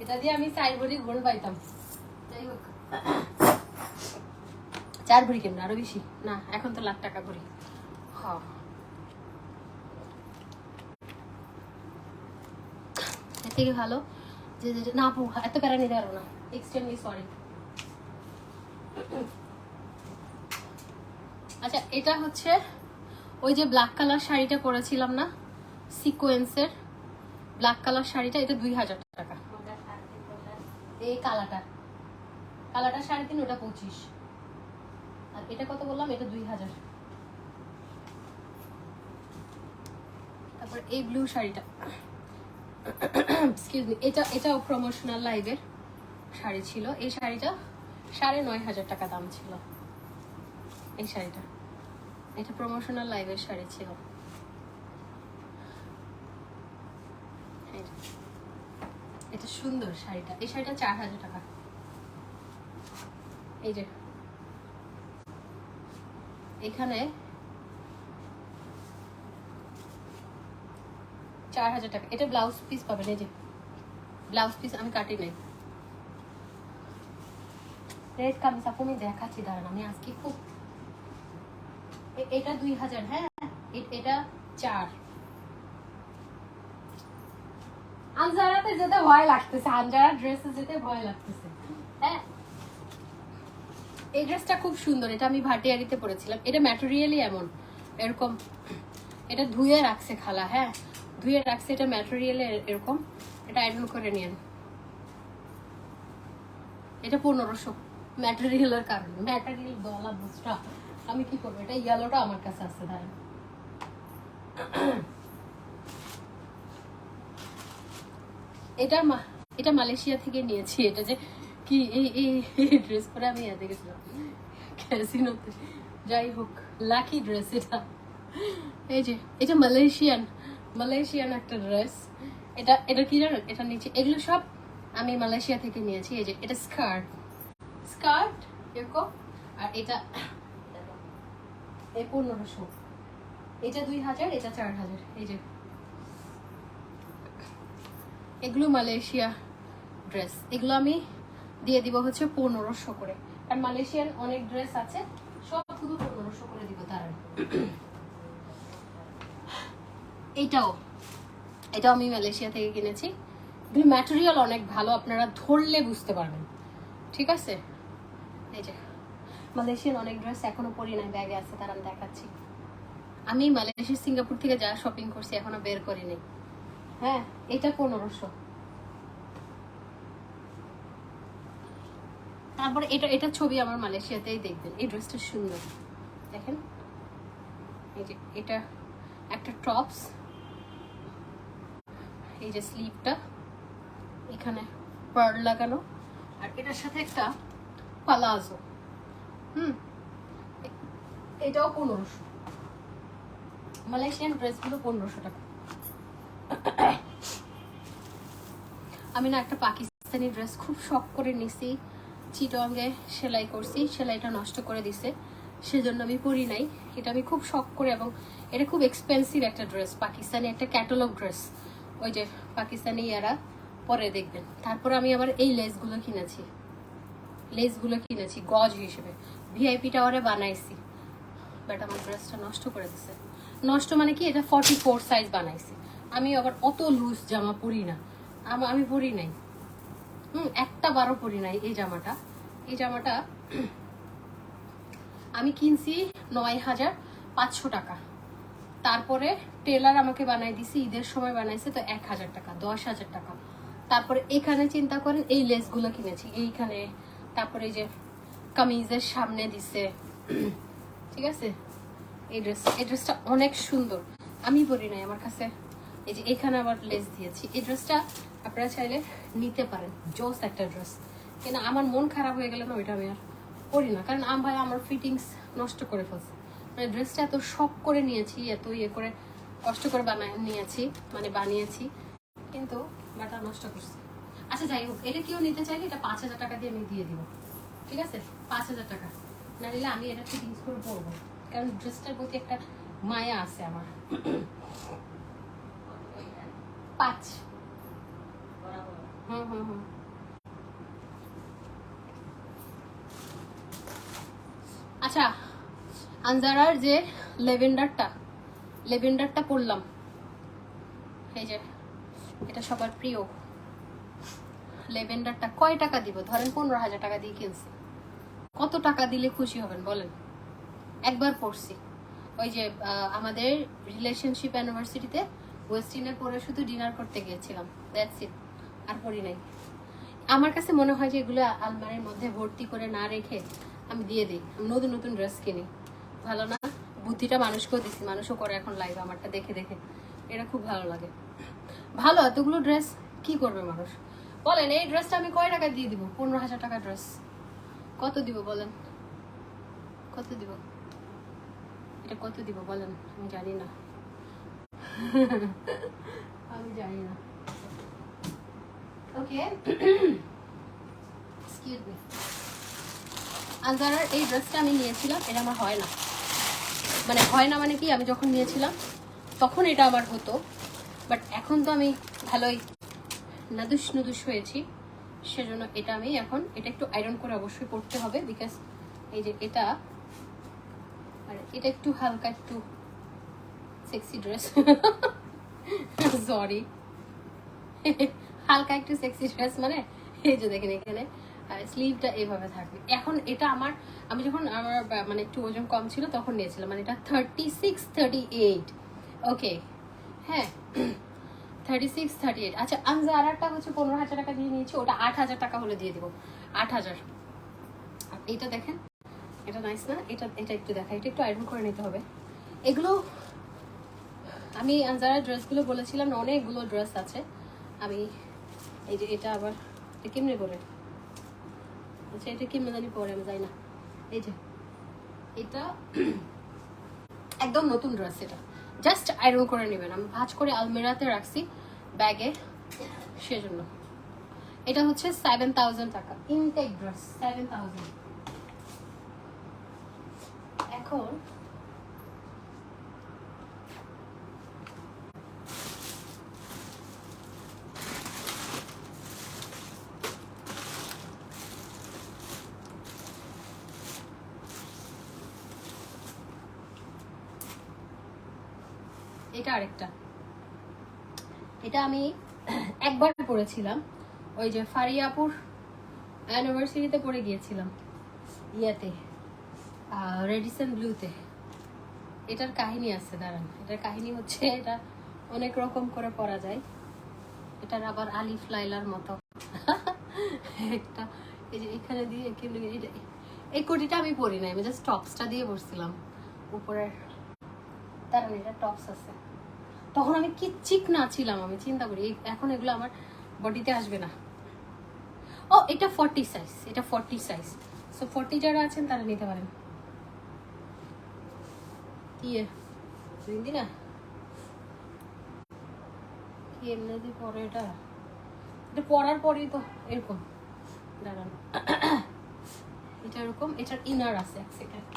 এটা দিয়ে আমি 4 ভরি গোল্ড পাইতাম। যাই হোক 4 ভরি কেমন, আরো বেশি না, এখন তো লাখ টাকা ভরি। হ্যাঁ এর থেকে ভালো যে না আপু এত প্যারা নিতে পারবো না, এক্সট্রিমলি সরি। আচ্ছা এটা হচ্ছে ওই যে ব্ল্যাক কালার শাড়িটা পরেছিলাম না, সিকোয়েন্সের ব্ল্যাক কালার শাড়িটা, এটা 2000 টাকা। এই কালারটা 3.5, ওটা 25। আর এটা কত বললাম, এটা 2000। তারপর এই ব্লু শাড়িটা, এক্সকিউজ মি, এটাও প্রমোশনাল লাইভের শাড়ি ছিল। এই শাড়িটা 9,500 টাকা দাম ছিল। এই শাড়িটা, এটা প্রমোশনাল লাইভের শাড়ি ছিল। এটা সুন্দর শাড়িটা, এই শাড়িটা 4000 টাকা। এই যে এখানে 4000 টাকা। এটা ব্লাউজ পিস পাবেন, এই যে ব্লাউজ পিস আমি কাটি নাই। রেড কামিজ আপু আমি দেখাচ্ছি, দাঁড়ান আমি আজকে খুব, এটা 2000, হ্যাঁ এটা 4। আনজারাতে যেতে ভয় লাগতেছে, আনজারা ড্রেসে যেতে ভয় লাগতেছে। হ্যাঁ এই ড্রেসটা খুব সুন্দর, এটা আমি ভাটিয়ারিতে পরেছিলাম। এটা ম্যাটেরিয়ালই এমন এরকম, এটা ধুয়ে রাখছে খালা, হ্যাঁ ধুয়ে রাখছে, এটা ম্যাটেরিয়ালে এরকম। এটা আয়রন করে নিয়েন। এটা 1500 ম্যাটেরিয়ালের কারণে, ম্যাটেরিয়াল গলা বুঝটা আমি কি করবো। এটা ইয়েলোটা আমার কাছে আছে, দাঁড়ান এটা মালয়েশিয়া থেকে নিয়েছি। এটা যে কি এই ড্রেস পরে আমি ইয়াতে গেছিলাম ক্যাসিনোতে, যাই হোক লাকি ড্রেস এটা। এই যে এটা মালয়েশিয়ান একটা ড্রেস। এটা কি জানেন, এটা নিচে এগুলো সব আমি মালয়েশিয়া থেকে নিয়েছি। এই যে এটা স্কার্ট এরকম, আর এটা এই 1500, এটা 2000, এটা 4000। এই যে এগুলো মালয়েশিয়া ড্রেস, এগুলো আমি দিয়ে দিব হচ্ছে 1500 করে। আর মালয়েশিয়ান অনেক ড্রেস আছে, সব শুধু 1500 করে দিব তার। এটাও আমি মালয়েশিয়া থেকে কিনেছি। এগুলো ম্যাটেরিয়াল অনেক ভালো, আপনারা ধরলে বুঝতে পারবেন, ঠিক আছে। এই যে মালয়েশিয়ান অনেক ড্রেস এখনো পরি নাই, ব্যাগে আছে, তার আমি দেখাচ্ছি। আমি মালয়েশিয়া সিঙ্গাপুর থেকে যা শপিং করছি এখনো বের করিনি। হ্যাঁ এটা 1500। তারপরে এটা ছবি আমার মালয়েশিয়াতেই দেখবেন। এই ড্রেসটা সুন্দর, দেখেন। এই যে এটা একটা টপস, এই যে স্লিভটা এখানে পার্ল লাগানো, আর এটার সাথে একটা পালাজো। এটাও 1500। মালয়েশিয়ান ড্রেসগুলো 1500 টাকা। আমি না একটা পাকিস্তানি ড্রেস খুব শখ করে নিছি, চিটংয়ে সেলাই করছি, সেলাইটা নষ্ট করে দিছে, সেজন্য আমি পরি নাই। এটা আমি খুব শখ করে, এবং এটা খুব এক্সপেন্সিভ একটা ড্রেস, পাকিস্তানি একটা ক্যাটালগ ড্রেস, ওই যে পাকিস্তানি ইয়ারা পরে দেখবেন। তারপর আমি আবার এই লেসগুলো কিনেছি গজ হিসেবে, ভিআইপি টাওয়ারে বানাইছি। বাট আমার ড্রেসটা নষ্ট করে দিছে। নষ্ট মানে কি, এটা 44 সাইজ বানাইছি। আমি আবার অত লুজ জামা পরি না, আমি পরি নাই, একটা বারও পরি নাই। এই জামাটা আমি কিনছি 9500 টাকা। তারপরে টেলার আমাকে বানাই দিছি, ঈদের সময় বানাইছে, তো 1000 টাকা, 10,000 টাকা। তারপরে এখানে চিন্তা করেন এই লেসগুলো কিনেছি এইখানে, তারপরে এই যে কামিজের সামনে দিছে, ঠিক আছে। এই ড্রেসটা অনেক সুন্দর, আমি পরি নাই, আমার কাছে এই যে এখানে আবার লেস দিয়েছি। এই ড্রেসটা আপনারা চাইলে নিতে পারেন, জোস একটা ড্রেস। কিন্তু আমার মন খারাপ হয়ে গেলে না, ওইটা আমি আর পরি না, কারণ ভাই আমার ফিটিংস নষ্ট করে ফেলছে। মানে ড্রেসটা এত শখ করে নিয়েছি, এত ইয়ে করে কষ্ট করে বানিয়েছি, কিন্তু বাটা নষ্ট করছে। আচ্ছা যাই হোক, এটা কেউ নিতে চাইলে এটা 5000 টাকা দিয়ে আমি দিয়ে দিব, ঠিক আছে। 5000 টাকা না নিলে আমি এটা ফিটিংস করে পরবো, কারণ ড্রেসটার প্রতি একটা মায়া আছে আমার। 5 আচ্ছা, আনজারার যে লেভেন্ডারটা পরলাম, এই যে এটা সবার প্রিয় লেভেন্ডারটা। কয় টাকা দিব ধরেন, 15,000 টাকা দিয়ে কিনছি। কত টাকা দিলে খুশি হবেন বলেন? একবার পরছি, ওই যে আমাদের রিলেশনশিপ অ্যানিভার্সারিতে ওয়েস্টিনে পরে শুধু ডিনার করতে গিয়েছিলাম, দ্যাটস ইট, আর পরি নাই। আমার কাছে মনে হয় যে এগুলো আলমারির মধ্যে ভর্তি করে না রেখে আমি দিয়ে দিই, নতুন নতুন ড্রেস কিনি, ভালো না? বুদ্ধিটা মানুষকেও দিচ্ছি, মানুষও করে এখন লাইভ আমারটা দেখে দেখে, এটা খুব ভালো লাগে। ভালো, এতগুলো ড্রেস কি করবে মানুষ বলেন? এই ড্রেসটা আমি কয় টাকা দিয়ে দিব? 15,000 টাকা ড্রেস। কত দিব বলেন, কত দিব? এটা কত দিব বলেন? আমি জানি না। আমি জানি না। ওকে, এক্সকিউজ মি। আনজারার এই ড্রেসটা আমি নিয়েছিলাম, এটা আমার হয় না। মানে হয় না মানে কি, আমি যখন নিয়েছিলাম তখন এটা আমার হতো, বাট এখন তো আমি ভালোই নাদুস হয়েছি, সেজন্য এটা আমি এখন এটা একটু আয়রন করে অবশ্যই পরতে হবে, বিকজ এই যে এটা আর এটা একটু হালকা একটু সেক্সি ড্রেস, সরি, হালকা একটু সেক্সি ড্রেস মানে এই যে দেখেন এখানে স্লিভটা এইভাবে থাকবে। এখন এটা আমি যখন আমার মানে একটু ওজন কম ছিল তখন নিয়েছিলাম, মানে এটা 36-38। ওকে, হ্যাঁ 36-38। আচ্ছা, আনজারাটা হচ্ছে 15,000 টাকা দিয়ে নিয়েছি, ওটা 8,000 টাকা হলে দিয়ে দিব, 8,000। আর এটা দেখেন, এটা নাইস না? এটা এটা একটু দেখা, এটা একটু আয়রন করে নিতে হবে। এগুলো আমি আনজারার ড্রেসগুলো বলেছিলাম না, অনেকগুলো ড্রেস আছে। আমি এই যে এটা আবার এটা কেমনে করে, আচ্ছা এটা কেমনে জানি পরে, আমি যাই না। এই যে এটা একদম নতুন ড্রেস, এটা জাস্ট আয়রন করে নেবেন। আমি ভাঁজ করে আলমিরাতে রাখছি ব্যাগে, সেজন্য। এটা হচ্ছে 7,000 টাকা ইনটেক ড্রেস, 7,000। এখন এটা আরেকটা, এটা আমি একবার পরেছিলাম, ওই যে ফারিয়াপুর অ্যানিভার্সারিতে পরে গিয়েছিলাম, ইয়াতে রেডিসন ব্লুতে। এটার কাহিনী আছে, দাঁড়ান। এটার কাহিনী হচ্ছে এটা অনেক রকম করে পরা যায়। এটার আবার আলিফ লাইলার মতো একটা, এই যে এখানে দিয়ে এই কোটিটা আমি পরি নাই, আমি জাস্ট টপসটা দিয়ে বসছিলাম উপরে। দাঁড়ান, এটা টপস আছে। তখন আমি কি চিকনা ছিলাম, আমি চিন্তা করি এখন এগুলো আমার বডিতে আসবে না। ও এটা 40 সাইজ, এটা 40 সাইজ, সো 40 যারা আছেন তারা নিতে পারেন। কি বুঝলি না কি এমনি পরে, এটা পরার পরেই তো এরকম। দাঁড়ান, এটা এরকম, এটার ইনার আছে, এক সেকেন্ড।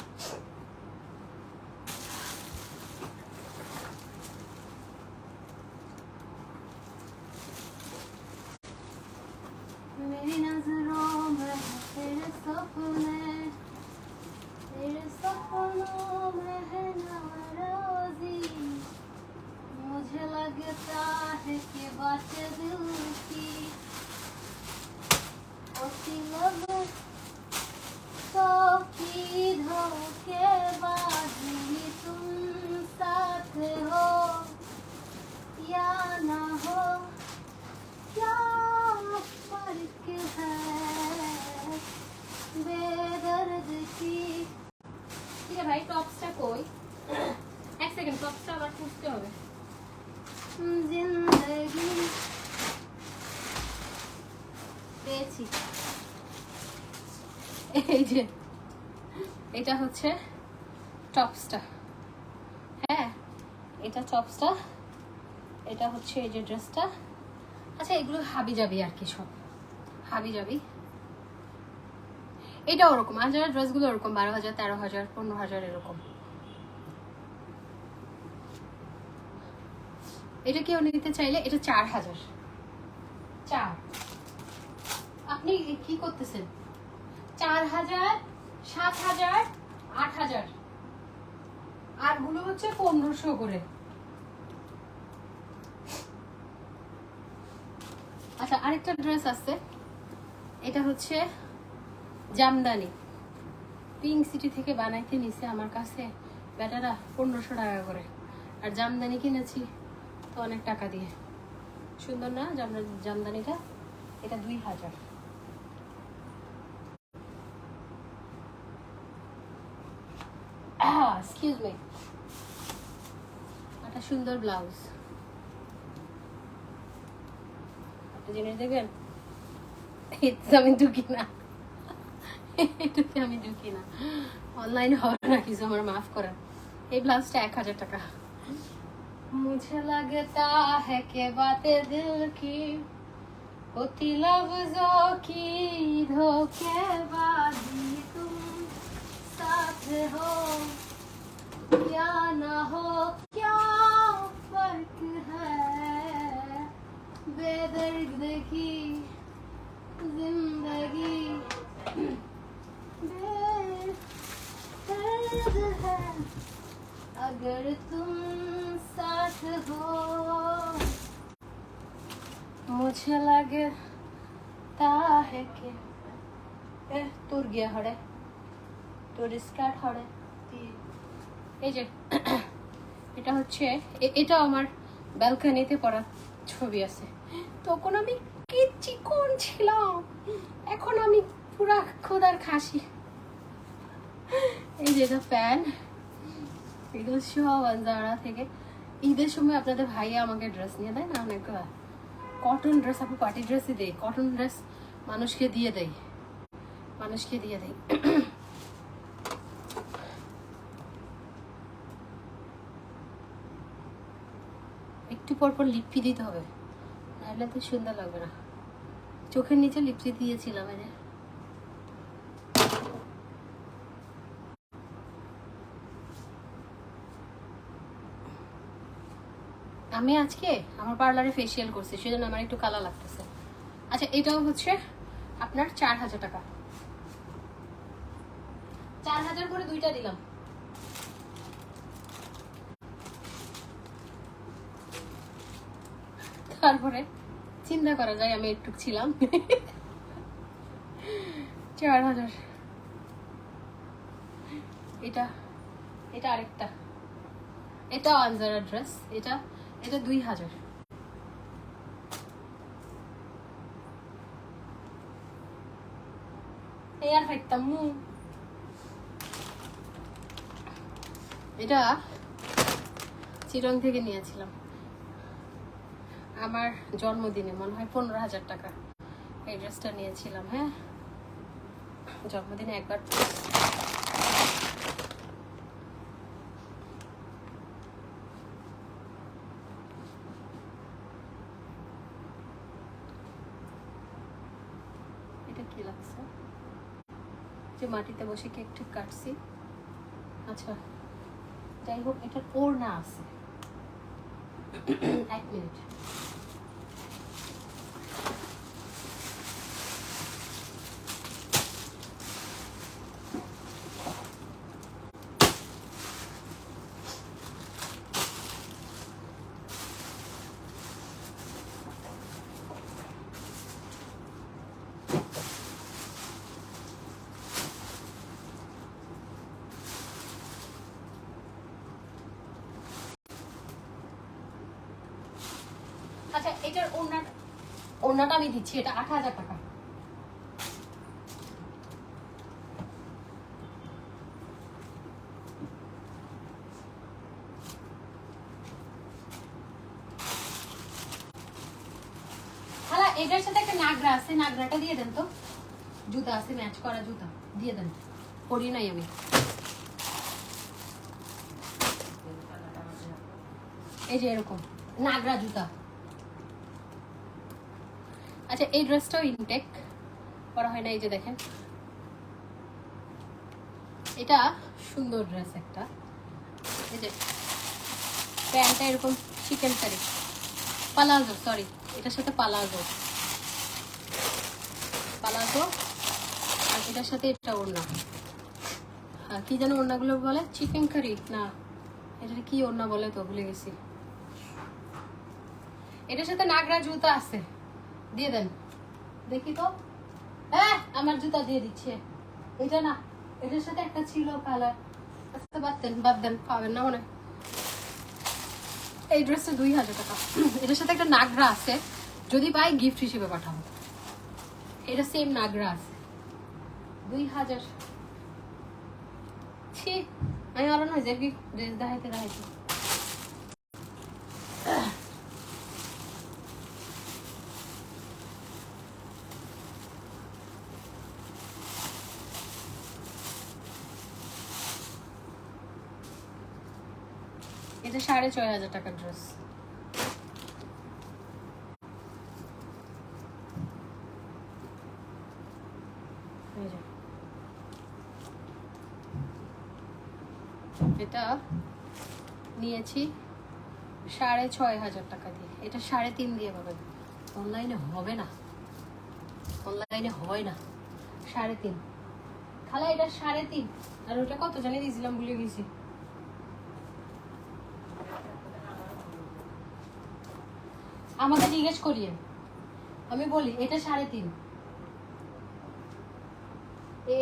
मेरी नजरों में तेरे सपनों में है नाराजी, मुझे लगता है कि बातें दिल की होती लब तो की धोखेबाज, तुम साथ हो या ना हो, क्या फर्क है बेदर्द की। ठीक है भाई, टॉप्सটা কই? এক সেকেন্ড, টপসটা আবার খুঁজতে হবে। জিন্দেগি পেয়েছি, এই যে এটা হচ্ছে টপসটা। হ্যাঁ, এটা টপসটা, এটা হচ্ছে এই যে ড্রেসটা। আচ্ছা, এগুলো হাবি যাবি আর কি, সব হাবি যাবি। এটা ওরকম, আনজারা ড্রেসগুলো ওরকম 12,000, 13,000, 15,000 এরকম। এটা কেউ নিতে চাইলে এটা 4,000। 4, আপনি কি করতেছেন? 4,000, 7,000, 8,000, আর গুলো হচ্ছে 1,500 করে। আচ্ছা, আরেকটা ড্রেস আছে, এটা হচ্ছে জামদানি, পিঙ্ক সিটি থেকে বানাইতে নিছে আমার কাছে বেটারা 1,500 টাকা করে, আর জামদানি কিনেছি তো অনেক টাকা দিয়ে। সুন্দর না জামদানিটা? এটা 2,000। এক্সকিউজ মি, একটা সুন্দর ব্লাউজ। একটা জিনিস দেখবেন, আমি ঢুকি না, এটুকু আমি ঢুকি না, অনলাইনে হবে না কিছু, আমার মাফ করেন। এই ব্লাউজটা 1000 টাকা। मुझे लगता है कि बातें दिल की होती लफ्जों की धोखेबाजी, तुम साथ हो क्या ना हो क्या फर्क है, बेदर्द की जिंदगी बेदर्द है अगर तुम साथ हो। मुझे लगता है कि তোর গিয়া হরে তোর স্কার্ট হরে। এই যে এটা হচ্ছে এটা আমার ব্যালকনিতে পড়া ছবি আছে। তখন আমি কি চিকন ছিলাম, এখন আমি পুরা খোদার খাসি। এই যে এটা প্যান, এগুলো সব জারা থেকে। ঈদের সময় আপনাদের ভাইয়া আমাকে ড্রেস নিয়ে দেয় না, অনেক কটন ড্রেস, আপনি পার্টি ড্রেসই দেয়, কটন ড্রেস মানুষকে দিয়ে দেয়, মানুষকে দিয়ে দেয়। একটু পর পর লিপি দিতে হবে, নাহলে তো সুন্দর লাগবে না। চোখের নিচে লিপস্টিক দিয়েছিলাম এনে। আমি আজকে আমার পার্লারে ফেসিয়াল করছি, সেজন্য আমার একটু কালা লাগতেছে। আচ্ছা, এটাও হচ্ছে আপনার 4000 টাকা। 4000 করে দুইটা দিলাম। তারপরে চিন্তা করা যায় আমি একটু ছিলাম। 4000। এটা এটা আরেকটা, এটা আনজারা ড্রেস, এটা 2000। এই আর ফাইতাম। এটা চিরং থেকে নিয়েছিলাম আমার জন্মদিনে, মনে হয় 15000 টাকা এই ড্রেসটা নিয়েছিলাম। হ্যাঁ, জন্মদিনে একবার। এটা কি লাগছে যে মাটিতে বসে কেক ঠিক কাটছি। আচ্ছা, যাই হোক, এটার ওড়না আছে। 1 মিনিট। আচ্ছা, এটার ওড়নাটা আমি দিচ্ছি, এটা 8000 টাকা। হ্যাঁ, এটার সাথে একটা নাগরা আছে, নাগরাটা দিয়ে দেন তো। জুতা আছে, ম্যাচ করা জুতা দিয়ে দেন, পরি নাই আমি। এই যে এরকম নাগরা জুতা। আচ্ছা, এই ড্রেসটাও ইনটেক করা হয় না, এই যে দেখেন, এটা সুন্দর ড্রেস একটা। এই যে প্যান্টটা এরকম চিকেন কারি, পালাজো, সরি, এটার সাথে পালাজো, পালাজো, আর এটার সাথে এটা ওড়না। হ্যাঁ, কি যেন ওড়নাগুলো বলে, চিকেন কারি না, এটা কি ওড়না বলে তো ভুলে গেছি। এটার সাথে নাগরা জুতা আছে, দিয়ে দেন দেখি তো। হ্যাঁ, আমার জুতা দিয়ে দিচ্ছে। এটা না, এটার সাথে একটা ছিল কালার। আচ্ছা, বাদ দেন, পাবেন না মনে। এই ড্রেসটা 2000 টাকা। এটার সাথে একটা নাগরা আছে, যদি পাই গিফট হিসেবে পাঠাবো। এটা সেম নাগরা আছে, 2000। ছি, আমি আরো না যে কি ড্রেস দেখাইতে। এটা 6,500 টাকার ড্রেস। এটা নিয়েছি 6,500 টাকা দিয়ে, এটা 3.5 দিয়ে পাবেন। অনলাইনে হবে না, অনলাইনে হয় না। 3.5 খালা, এটা 3.5। আর ওটা কত জানি দিয়েছিলাম, ভুলে গেছি। আমাকে জিজ্ঞেস করিয়ে, আমি বলি এটা 3.5,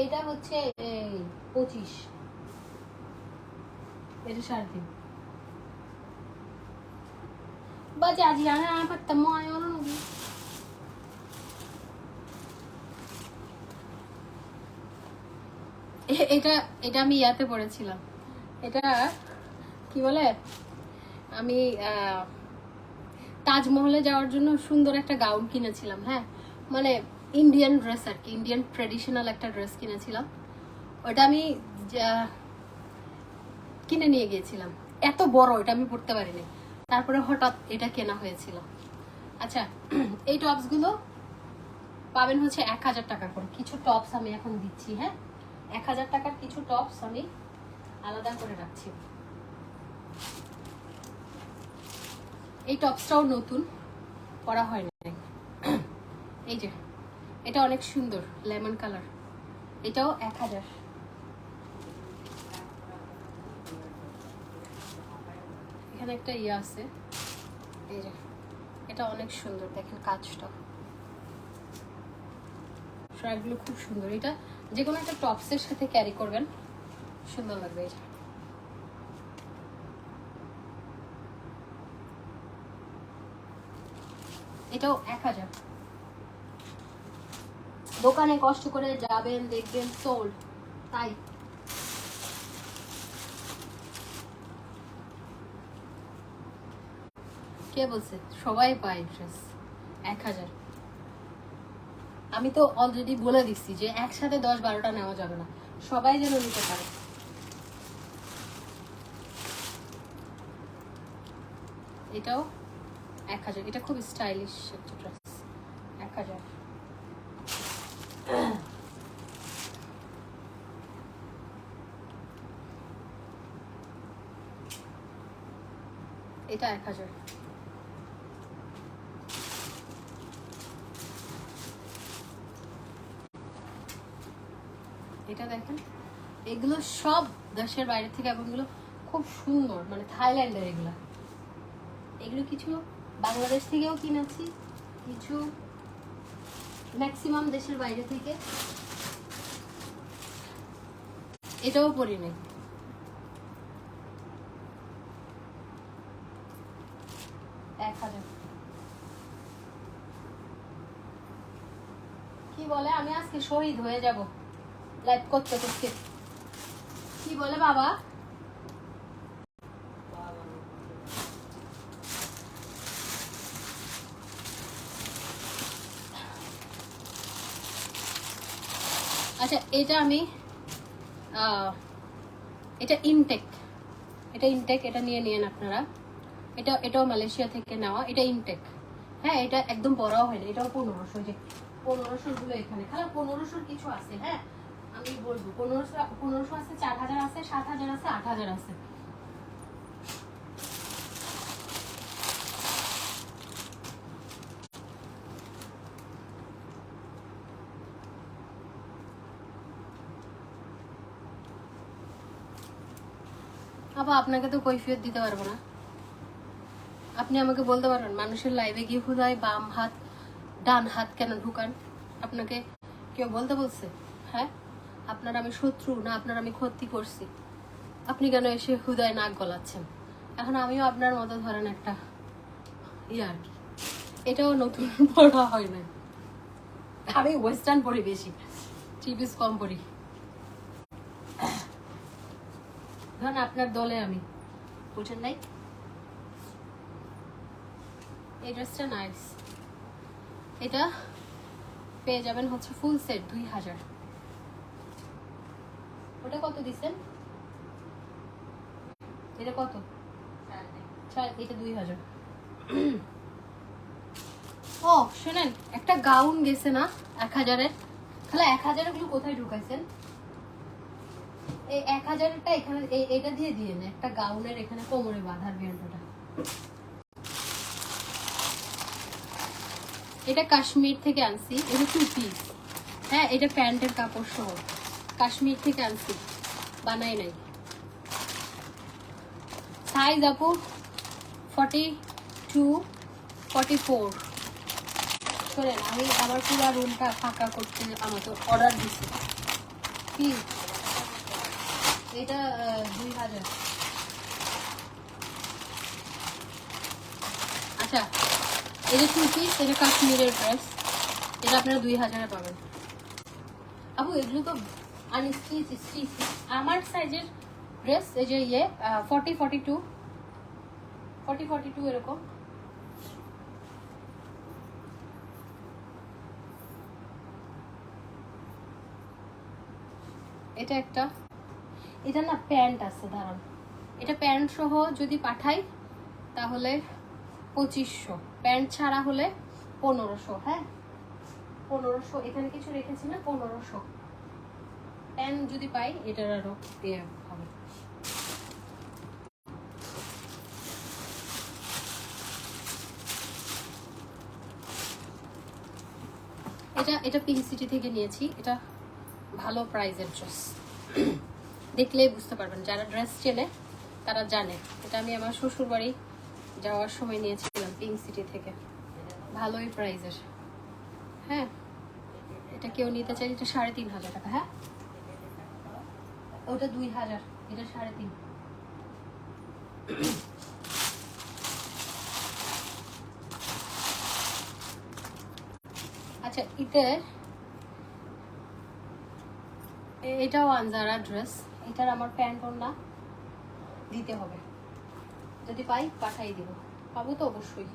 এটা হচ্ছে 25, এটা 3.5 বাজে আজ জানা পারতাম মনে হলো নাকি। এটা এটা আমি ইয়াতে পড়েছিলাম, এটা কি বলে, আমি তাজমহলে যাওয়ার জন্য সুন্দর একটা গাউন কিনেছিলাম। হ্যাঁ, মানে ইন্ডিয়ান ড্রেস আর কি, ইন্ডিয়ান ট্রেডিশনাল একটা ড্রেস কিনেছিলাম। ওটা আমি কিনে নিয়ে গিয়েছিলাম, এত বড় এটা আমি পরতে পারিনি। তারপরে হঠাৎ এটা কেনা হয়েছিল। আচ্ছা, এই টপসগুলো পাবেন হচ্ছে 1,000 টাকা করে। কিছু টপস আমি এখন দিচ্ছি। হ্যাঁ, 1,000 টাকার কিছু টপস আমি আলাদা করে রাখছি। এই টপসটাও নতুন, পরা হয় না। এই যে এটা অনেক সুন্দর, লেমন কালার, এটাও 1,000। এখানে একটা ইয়ে আছে, এই যে এটা অনেক সুন্দর, দেখেন কাজটা, শার্টগুলো খুব সুন্দর। এটা যে কোনো একটা টপসের সাথে ক্যারি করবেন, সুন্দর লাগবে। এই যে এটাও 1,000। দোকানে কষ্ট করে যাবেন, দেখবেন সোল্ড, তাই কে বলছে সবাই পায় ড্রেস 1,000। আমি তো অলরেডি বলে দিচ্ছি যে একসাথে 10-12টা নেওয়া যাবে না, সবাই যেন নিতে পারে। এটাও 1,000, এটা খুব স্টাইলিশ একটা ড্রেস, 1,000। এটা 1,000। এটা দেখেন, এগুলো সব দেশের বাইরে থেকে, এবং এগুলো খুব সুন্দর, মানে থাইল্যান্ডের এগুলো। এগুলো কিছু বাংলাদেশ থেকেও কিনেছি, কিছু ম্যাক্সিমাম দেশের বাইরে থেকে। এটাও পরি নাই, কি বলে আমি আজকে শহীদ হয়ে যাব লাইভ করতে করতে। কি বলে বাবা? আচ্ছা, এটা আমি এটা ইনটেক, এটা নিয়ে নিন আপনারা। এটাও মালয়েশিয়া থেকে নেওয়া, এটা ইনটেক। হ্যাঁ, এটা একদম বড়ও হয়নি, এটাও 1500। যে 1500 গুলো এখানে খালি 1500 কিছু আছে। হ্যাঁ, আমি বলবো 1500 আছে, 4000 আছে, 7000 আছে, 8000 আছে। আবার আপনাকে তো কৈফিয়ত দিতে পারবো না। আপনি আমাকে বলতে পারবেন মানুষের লাইভে গিয়ে হুদায় বাম হাত ডান হাত কেন ঢুকান? আপনাকে কেউ বলতে বলছে? হ্যাঁ, আপনার আমি শত্রু না আপনার আমি ক্ষতি করছি? আপনি কেন এসে হুদায় নাক গলাচ্ছেন? এখন আমিও আপনার মতো ধরেন একটা আর কি, এটাও নতুন পড়া হয় না। আমি ওয়েস্টার্ন পড়ি বেশি, থ্রি পিস কম পড়ি। ধরেন আপনার দলে আমি, বুঝেন নাই? এই ড্রেসটা নাইস, এটা পেয়ে যাবেন হচ্ছে ফুল সেট 2000। ওটা কত দিচ্ছেন? এটা কত? এটা 2000। ও শুনেন, একটা গাউন গেছে না 1000-এর, তাহলে 1000 গুলো কোথায় ঢুকাইছেন? এই 1000-টা এখানে এটা দিয়ে দিয়ে না, একটা গাউনের এখানে কোমরে বাঁধার বেল্টটা। এটা কাশ্মীর থেকে আনছি, এটা 2 পিস। হ্যাঁ, এটা প্যান্টের কাপড় সহ কাশ্মীর থেকে আনছি, বানাই নাই। সাইজ আপু 42, 44। শোনেন, আমি আমার পুরো রুমটা ফাঁকা করতে আমাকে অর্ডার দিচ্ছি। কি এটা 2000। আচ্ছা, এটা 2 পিস, এটা কাশ্মীরের ড্রেস, এটা আপনারা 2000-এ পাবেন। আপু এগুলো তো আনস্টিচ স্টিচ। আমার সাইজের ড্রেস এই যে 40, 42 এরকম। এটা একটা, এটা না প্যান্ট আছে, দাঁড়ান, এটা প্যান্ট সহ যদি পাঠাই তাহলে 2500, প্যান্ট ছাড়া হলে 1500। হ্যাঁ 1500, এখানে কিছু রেখেছি না, 1500। প্যান্ট যদি পাই এটার আরো ইয়ে হবে। এটা পিঙ্ক সিটি থেকে নিয়েছি, এটা ভালো প্রাইজের ড্রেস। দেখলেই বুঝতে পারবেন, যারা ড্রেস চেনে তারা জানে। এটা আমি আমার শ্বশুর বাড়ি যাওয়ার সময় নিয়েছিলাম পিঙ্ক সিটি থেকে, ভালোই প্রাইজের। হ্যাঁ, এটা কেউ নিতে চাই, এটা 3500 টাকা। হ্যাঁ ওটা 2000, এটা 3.5। আচ্ছা, এটাও আনজারা ড্রেস, এটার আমার প্যান্ট ওড়না দিতে হবে, যদি পাই পাঠাই দিব। পাবো তো অবশ্যই।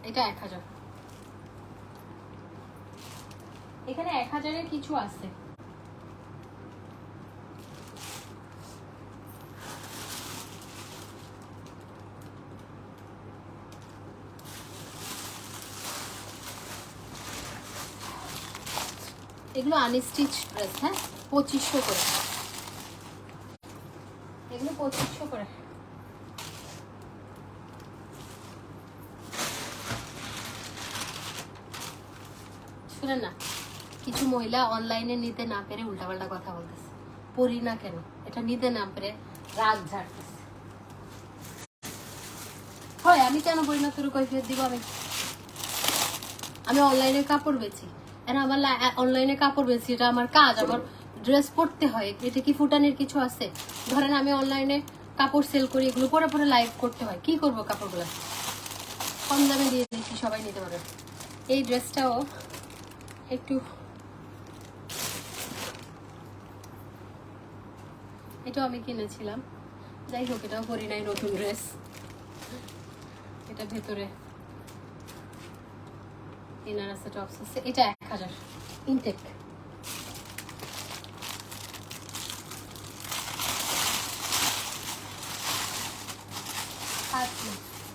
এটা 1000, এখানে 1000-এর কিছু আছে। এগুলো আনস্টিচ ড্রেস। হ্যাঁ 2500 করে, এগুলো 2500 করে। শুনেন না, কিছু মহিলা অনলাইনে নিতে না পেরে উল্টাপাল্টা কথা বলতেছে, পরি না কেন, এটা নিতে না পেরে রাগ ঝাড়তেছে। হয় আমি কেন পরি না, তোর কৈফিয়ত দিব আমি অনলাইনে কাপড় বেচি, আমার অনলাইনে কাপড় বেচি, এটা আমার কাজ, আমার ড্রেস পরতে হয়। এটা কি ফুটানির কিছু আছে? ধরেন আমি অনলাইনে কাপড় সেল করি, এগুলো পরে পরে লাইভ করতে হয়, কি করবো? কাপড়গুলো কম দামে দিয়ে দিচ্ছি, সবাই নিতে পারে। এই ড্রেসটাও একটু, এটাও আমি কিনেছিলাম, যাই হোক এটাও পরি নাই, নতুন ড্রেস। এটা ভেতরে ইনার আছে, টপস আছে। এটা 1000 ইনটেক।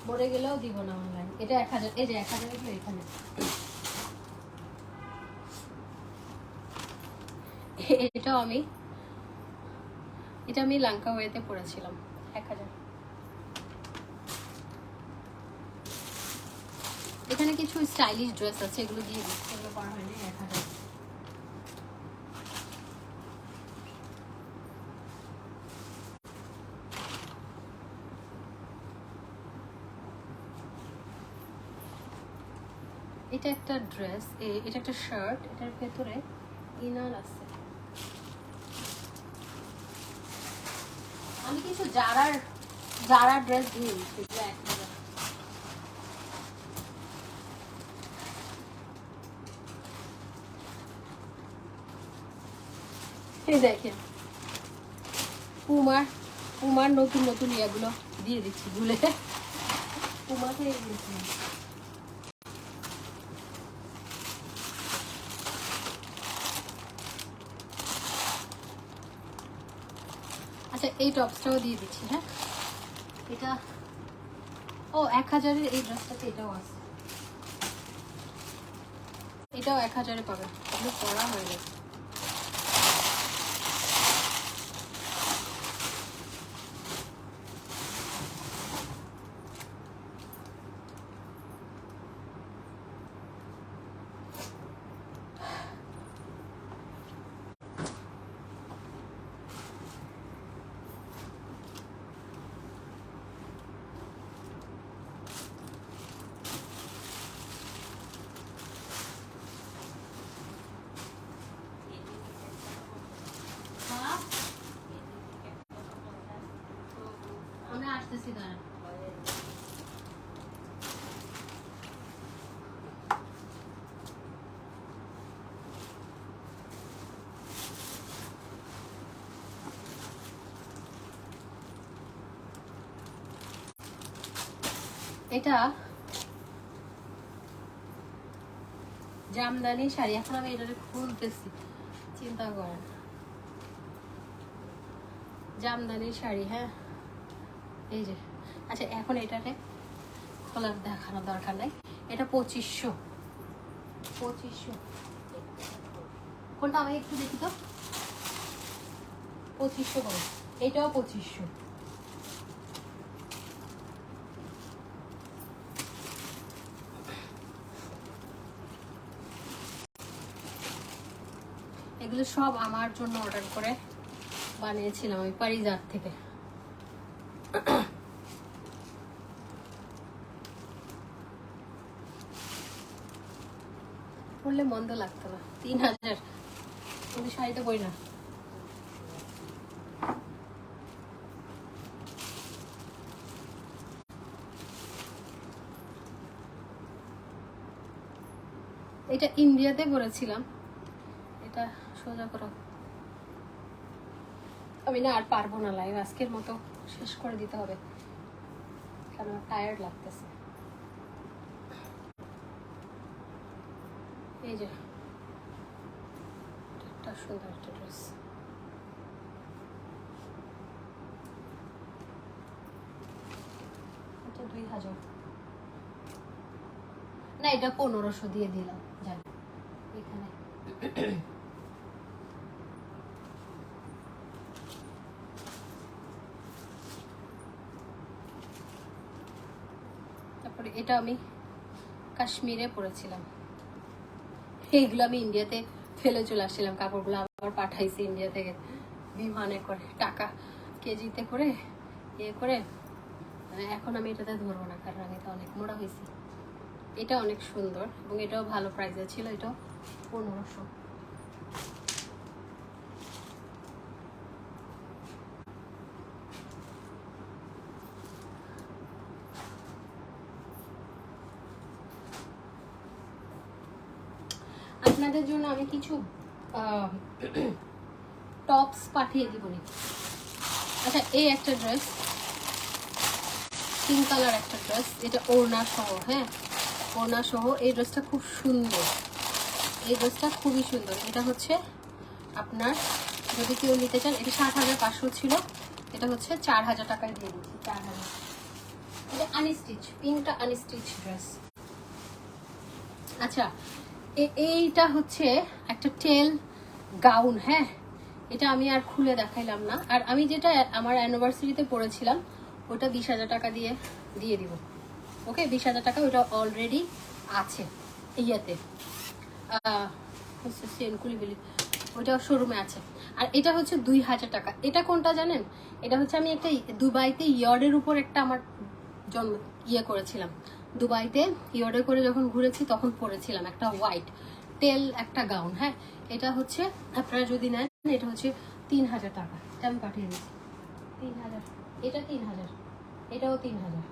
মরে গেলেও দিব না অনলাইন। এটা 1000, এই যে 1000 এগুলো এখানে। এটা আমি লঙ্কা ওয়েতে পড়েছিলাম, 1000। এখানে কিছু স্টাইলিশ ড্রেস আছে, এগুলো দিয়ে দিচ্ছি, এগুলো পরা হয়নি, 1000। এটা একটা ড্রেস, এটা একটা শার্ট, এটার ভেতরে ইনার আছে। আমি কিছু জারার ড্রেস দিয়ে দিচ্ছি, 1000। এই দেখেন পুমার পুমার নতুন নতুন ইয়াগুলো দিয়ে দিচ্ছি ভুলে, পুমাতে আচ্ছা এই টপসটাও দিয়ে দিচ্ছি। হ্যাঁ এটা ও 1000-এর এই ড্রেসটাতে এটাও আছে, এটাও 1000-এ পাবে, এগুলো পরা হয়ে গেছে। আমরা আসতেছি দাঁড়ান। এটা জামদানি শাড়ি, এখন আমি এটা খুলতেছি, চিন্তা করেন। জামদানি শাড়ি, হ্যাঁ এই যে। আচ্ছা এখন এটাতে খোলার দেখানোর দরকার নাই, এটা 2500। কোনটা আমি একটু দেখি তো, 2500 করে, এটাও 2500। এগুলো সব আমার জন্য অর্ডার করে বানিয়েছিলাম আমি পারিজাত থেকে। পড়লে মন্দ লাগতো না, 3000 কিন্তু শাড়িতে বই না। এটা ইন্ডিয়াতে পরেছিলাম, এটা সোজা করো। আমি না আর পারবো না, লাইভ আজকের মতো শেষ করে দিতে হবে, কারণ টায়ার্ড লাগতেছে। এই যে একটা সুন্দর একটা ড্রেস, এটা 2000 না, এটা 1500 দিয়ে দিলাম জানি এখানে। তারপরে এটা আমি কাশ্মীরে পরেছিলাম, এইগুলো আমি ইন্ডিয়াতে ফেলে চলে আসছিলাম, কাপড়গুলো আবার পাঠাইছি ইন্ডিয়া থেকে বিমানে করে, টাকা কেজিতে করে ইয়ে করে। এখন আমি এটাতে ধরবো না, কারণ আমি তো অনেক মোড়া হয়েছি। এটা অনেক সুন্দর এবং এটাও ভালো প্রাইসে ছিল, এটাও 1500। আপনাদের জন্য আমি কিছু টপস পাঠিয়ে দিব। আচ্ছা এই একটা ড্রেস, পিঙ্ক কালার একটা ড্রেস, এটা ওড়না সহ, হ্যাঁ ওড়না সহ। এই ড্রেসটা খুব সুন্দর, এই ড্রেসটা খুবই সুন্দর। এটা হচ্ছে আপনার, যদি কেউ নিতে চান, এটা 7500 ছিল, এটা হচ্ছে 4000 টাকায় দিয়ে দিচ্ছি, 4000। এটা আনস্টিচ, পিঙ্কটা আনস্টিচ ড্রেস। আচ্ছা এইটা হচ্ছে একটা টেল গাউন, হ্যাঁ এটা আমি আর খুলে দেখাইলাম না। আর আমি যেটা আমার অ্যানিভার্সারিতে পরেছিলাম ওটা 20000 টাকা দিয়ে দিব, ওকে 20000 টাকা, ওটা অলরেডি আছে ইয়াতে সেনকুলিবিলি, ওটা শোরুমে আছে। আর এটা হচ্ছে 2000 টাকা। এটা কোনটা জানেন, এটা হচ্ছে আমি একটা দুবাইতে ইয়র্ডের উপর একটা আমার জন্ম ইয়ে করেছিলাম, দুবাইতে ইয়র্ডে করে যখন ঘুরেছি তখন পরেছিলাম একটা হোয়াইট টেল একটা গাউন। হ্যাঁ এটা হচ্ছে আপনারা যদি নেন, এটা হচ্ছে 3000 টাকা, এটা আমি পাঠিয়ে দিচ্ছি 3000। এটা 3000, এটাও 3000।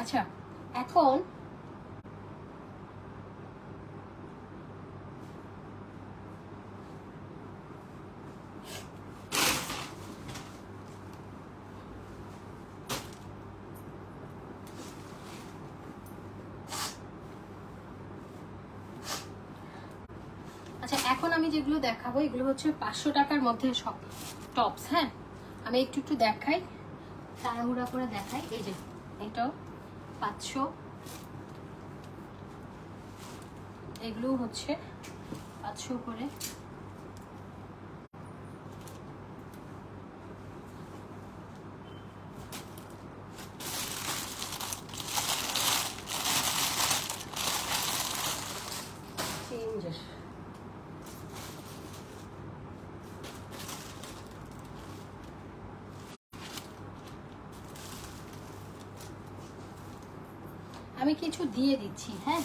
আচ্ছা এখন আচ্ছা, এখন আমি যেগুলো দেখাবো এগুলো হচ্ছে 500 টাকার মধ্যে সব টপস। হ্যাঁ, আমি একটু একটু দেখাই, তাড়াহুড়া করে দেখাই। এই যে এটাও 500, এগুলো হচ্ছে 500 করে। চেঞ্জার আমি কিছু দিয়ে দিচ্ছি। হ্যাঁ,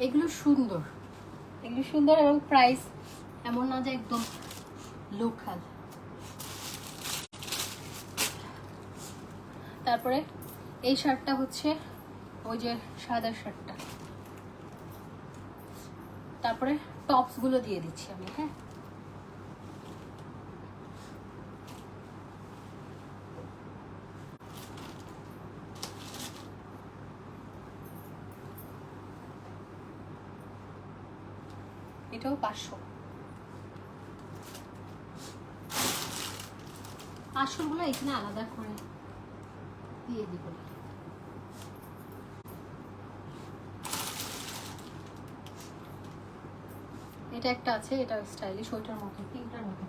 এগুলো সুন্দর, এগুলো সুন্দর এবং প্রাইস এমন না যে একদম লোকাল। তারপরে এই শার্টটা হচ্ছে ওই যে সাদা শার্টটা। তারপরে টপস গুলো দিয়ে দিচ্ছি আমি। হ্যাঁ, এটাও 500। আসলগুলো এখানে আলাদা করে দিয়ে দিব। এটা একটা আছে, এটা স্টাইলিশ, ওইটার মতো, পিঙ্কটার মতো।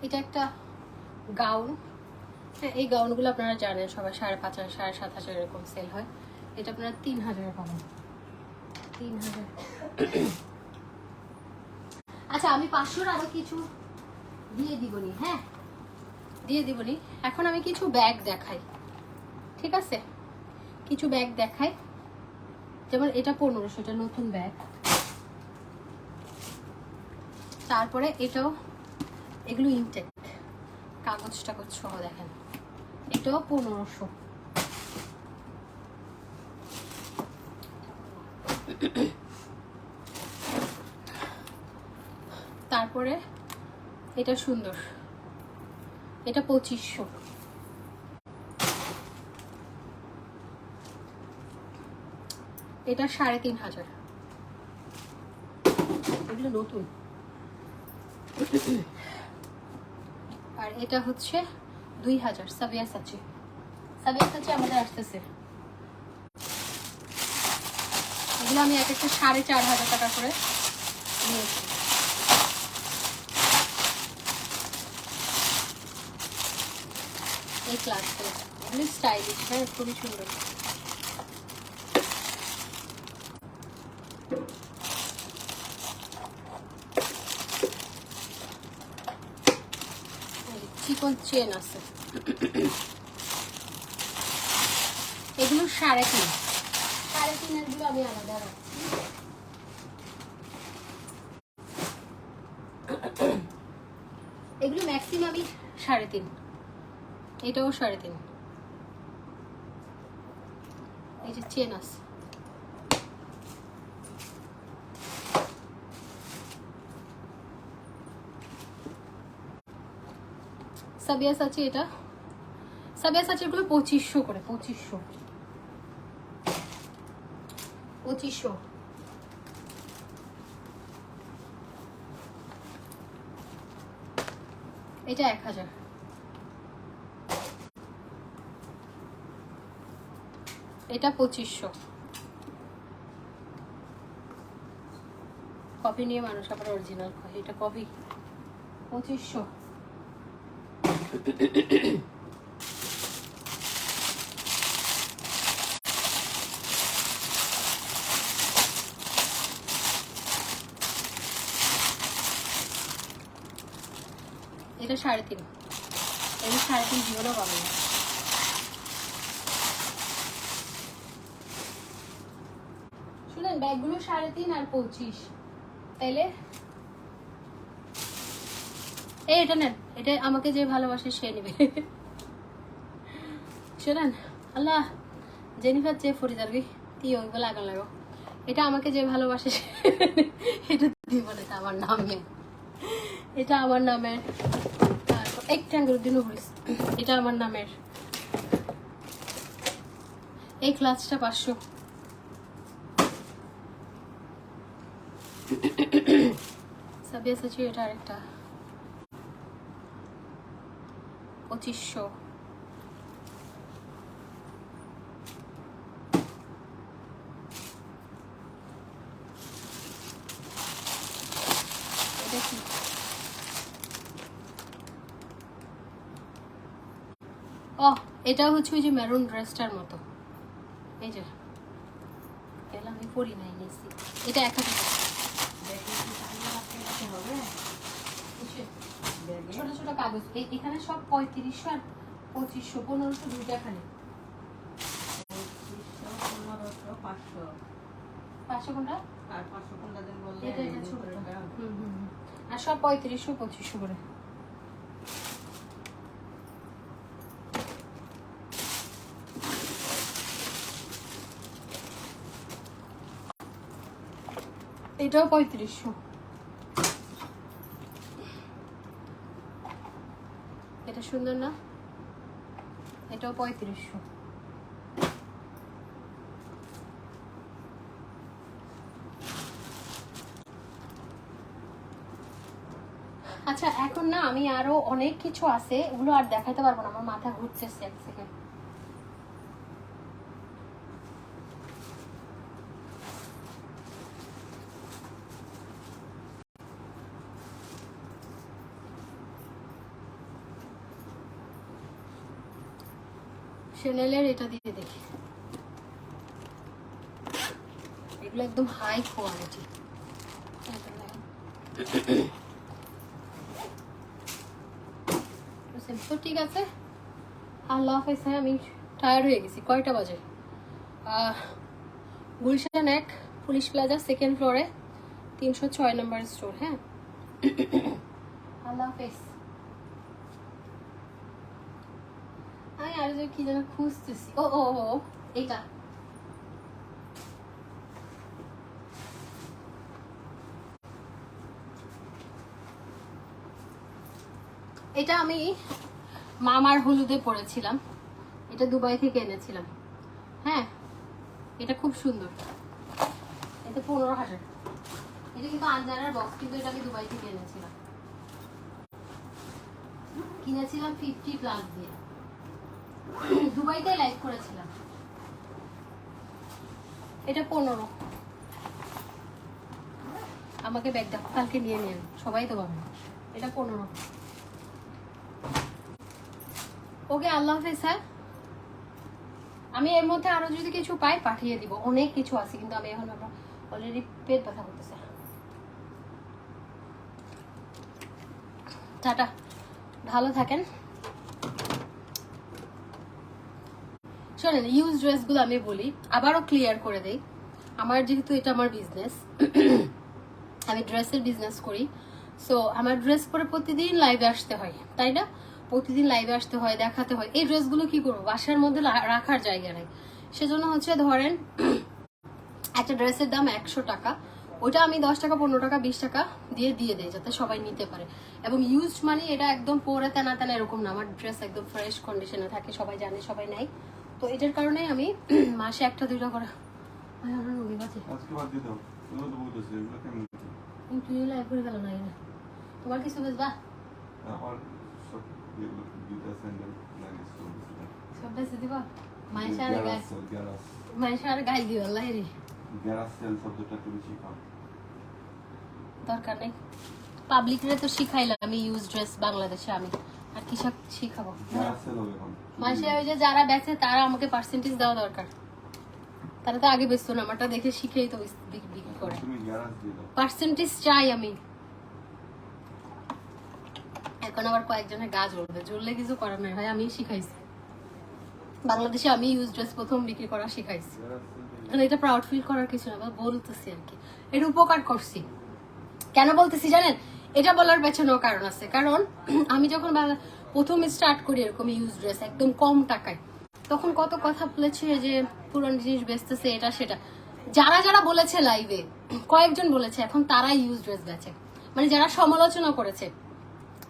এটা একটা গাউন। হ্যাঁ, এই গাউনগুলো আপনারা জানেন সবাই 5,500 7,500 এরকম সেল হয়। এটা আপনারা 3,000 পাবেন, 3,000। আচ্ছা, আমি 500 আরো কিছু দিয়ে দিবনি। হ্যাঁ, দিয়ে দিবনি। এখন আমি কিছু ব্যাগ দেখাই, ঠিক আছে? কিছু ব্যাগ দেখাই, যেমন এটা 1500, এটা নতুন ব্যাগ। তারপরে এটাও, এগুলো ইনটেক, কাগজ টাগজ সহ। দেখেন, এটাও 1500। তারপরে এটা সুন্দর, এটা 2500। এটা 3,500, এগুলো নতুন। আর এটা হচ্ছে 2,000, সাবিয়াসাচি। সাবিয়াসাচি আমাদের আসতেছে। এগুলো আমি এক একটা 4,500 টাকা করে নিয়েছি। এই ক্লাসগুলো এগুলো স্টাইলিশ, হ্যাঁ, খুবই সুন্দর। চিকন চেন আছে, এগুলো 3.5। 3.5 এর গুলো আমি আলাদা রাখছি। এগুলো ম্যাক্সিমামই 3.5, এটাও 3.5। এই যে চেন আছে। সাবিয়াসাচি, এটা সাবিয়াসাচি গুলো 2500 করে, 2500। এটা 1000। এটা 2500। কপি নিয়ে মানুষ আবার অরিজিনাল হয়, এটা কপি। 2500। এটা 3.5, এটা 3.5 জীবনও পাবে না। শুনেন, ব্যাগগুলো 3.5 আর 25, তাইলে এই এটা নেন, এটা আমাকে যে ভালোবাসে সে নেবে। শুনেন, আল্লাহ জেনিফার চেয়ে ফরিদারবি ওইগুলো লাগান লাগো। এটা আমাকে যে ভালোবাসে এটা দিব না, এটা আমার নামে, এটা আমার নামের। একটা আঙ্গুল দিন এটা আমার নামের। এই ক্লাচটা 500। সাবিয়া সাচি এটা আরেকটা 2500। এটা কি? ও এটা হচ্ছে ওই যে মেরুন ড্রেসটার মতো। এই যে এলা আমি পরি নাই নিছি। এটা 1000 টাকা। ছোট ছোট কাগজ এখানে সব 3500 আর 2500 1500 দুইটা খালি। 500 কোনটা? আর 500 কোনটা দেন বললে এটা ছোটটা। আর সব 3500 2500 করে। এটাও 3500। এটা সুন্দর না? এটাও 3500। আচ্ছা এখন না আমি আরো অনেক কিছু আছে, ওগুলো আর দেখাতে পারবো না, আমার মাথা ঘুরতেছে এক সেকেন্ড। চ্যানেলের এটা দিয়ে দেখি, এগুলো একদম হাই কোয়ালিটি। তো ঠিক আছে, আল্লাহ হাফেজ। হ্যাঁ আমি টায়ার্ড হয়ে গেছি। কয়টা বাজে? গুলশান 1 পুলিশ প্লাজা 2nd ফ্লোরে 306 নম্বর স্টোর। হ্যাঁ আল্লাহ হাফেজ। আমি আর যে কি যেন খুঁজতেছি। ও ও ও এইটা এটা আমি মামার হলুদে পরেছিলাম, এটা দুবাই থেকে এনেছিলাম। হ্যাঁ এটা খুব সুন্দর, এটা 15,000। এটা কিন্তু আনজানার বক্স, কিন্তু এটা আমি দুবাই থেকে এনেছিলাম, কিনেছিলাম 50+ দিয়ে, দুবাইতে লাইভ করেছিলাম। এটা 15। আমাকে ব্যাগ দেখো, কালকে নিয়ে নিন, সবাই তো পাবে। এটা 15। ওকে আল্লাহ হাফেজ। হ্যাঁ আমি এর মধ্যে আরো যদি কিছু পাই পাঠিয়ে দিব, অনেক কিছু আছে, কিন্তু আমি এখন অলরেডি পেট ব্যথা করতেছে। টাটা, ভালো থাকেন। শোনেন, ইউজ ড্রেসগুলো আমি বলি, আবারও ক্লিয়ার করে দেই। আমার যেহেতু এটা আমার বিজনেস, আমি ড্রেসের বিজনেস করি, সো আমার ড্রেস পরে প্রতিদিন লাইভে আসতে হয়, তাই না? প্রতিদিন লাইভে আসতে হয়, দেখাতে হয়। এই ড্রেসগুলো কি করবো, বাসার মধ্যে রাখার জায়গা নেই, সেজন্য হচ্ছে ধরেন একটা ড্রেসের দাম 100 টাকা, ওটা আমি 10 টাকা 15 টাকা 20 টাকা দিয়ে দেয়, যাতে সবাই নিতে পারে। এবং ইউজ মানে এটা একদম পরে তেনা তেনা এরকম না, আমার ড্রেস একদম ফ্রেশ কন্ডিশনে থাকে, সবাই জানে, সবাই নেয়। তো এটার কারণে আমি মাসে 1-2টা করে তোমার কিছু বুঝবা সব বেশি দিবা মাইশার গাই দিও আল্লাহ রে, দরকার নেই। পাবলিকরে তো শিখাইলাম আমি ইউজ ড্রেস বাংলাদেশে, আমি আর কি শিখাবো? মাইশা ওই যে যারা বেচে তারা আমাকে পার্সেন্টেজ দেওয়া দরকার, তারা তো আগে বেচতো না, আমারটা দেখে শিখেই তো বিক্রি করে। পার্সেন্টেজ চাই আমি। এখন আবার কয়েকজনের গা জ্বলবে, জ্বললে কিছু করার নাই ভাই, আমি শিখাইছি বাংলাদেশে, আমি ইউজ ড্রেস প্রথম বিক্রি করা শিখাইছি। এটা প্রাউড ফিল করার কিছু না, বলতেছি আর কি, এটা উপকার করছি। কেন বলতেছি জানেন? এটা বলার পেছনেও কারণ আছে, কারণ আমি যখন প্রথম স্টার্ট করি এরকম ইউজ ড্রেস একদম কম টাকায়, তখন কত কথা বলেছে যে পুরনো জিনিস বেচতেছে এটা সেটা। যারা যারা বলেছে লাইভে, কয়েকজন বলেছে, এখন তারাই ইউজ ড্রেস বেচে। মানে যারা সমালোচনা করেছে,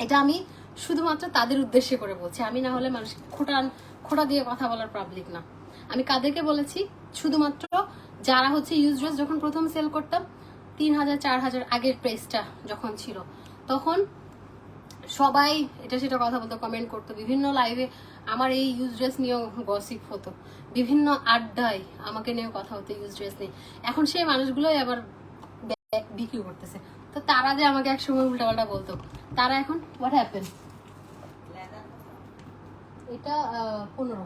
এটা আমি শুধুমাত্র তাদের উদ্দেশ্যে করে বলছি। আমি না হলে মানুষকে খোটা দিয়ে কথা বলার পাবলিক না। আমি কাদেরকে বলেছি? শুধুমাত্র যারা হচ্ছে ইউজ ড্রেস যখন প্রথম সেল করতাম 3000 4000 আগের প্রাইসটা যখন ছিল, তখন সবাই এটা সেটা কথা বলতো, কমেন্ট করতো, বিভিন্ন লাইভে আমার এই ইউজ ড্রেস নিয়েও গসিপ হতো, বিভিন্ন আড্ডায় আমাকে নিয়েও কথা হতো ইউজ ড্রেস নিয়ে। এখন সেই মানুষগুলোই আবার বিক্রি করতেছে। তো তারা যে আমাকে একসময় উল্টাপাল্টা বলতো, তারা এখন হোয়াট হ্যাপেন? এটা 15।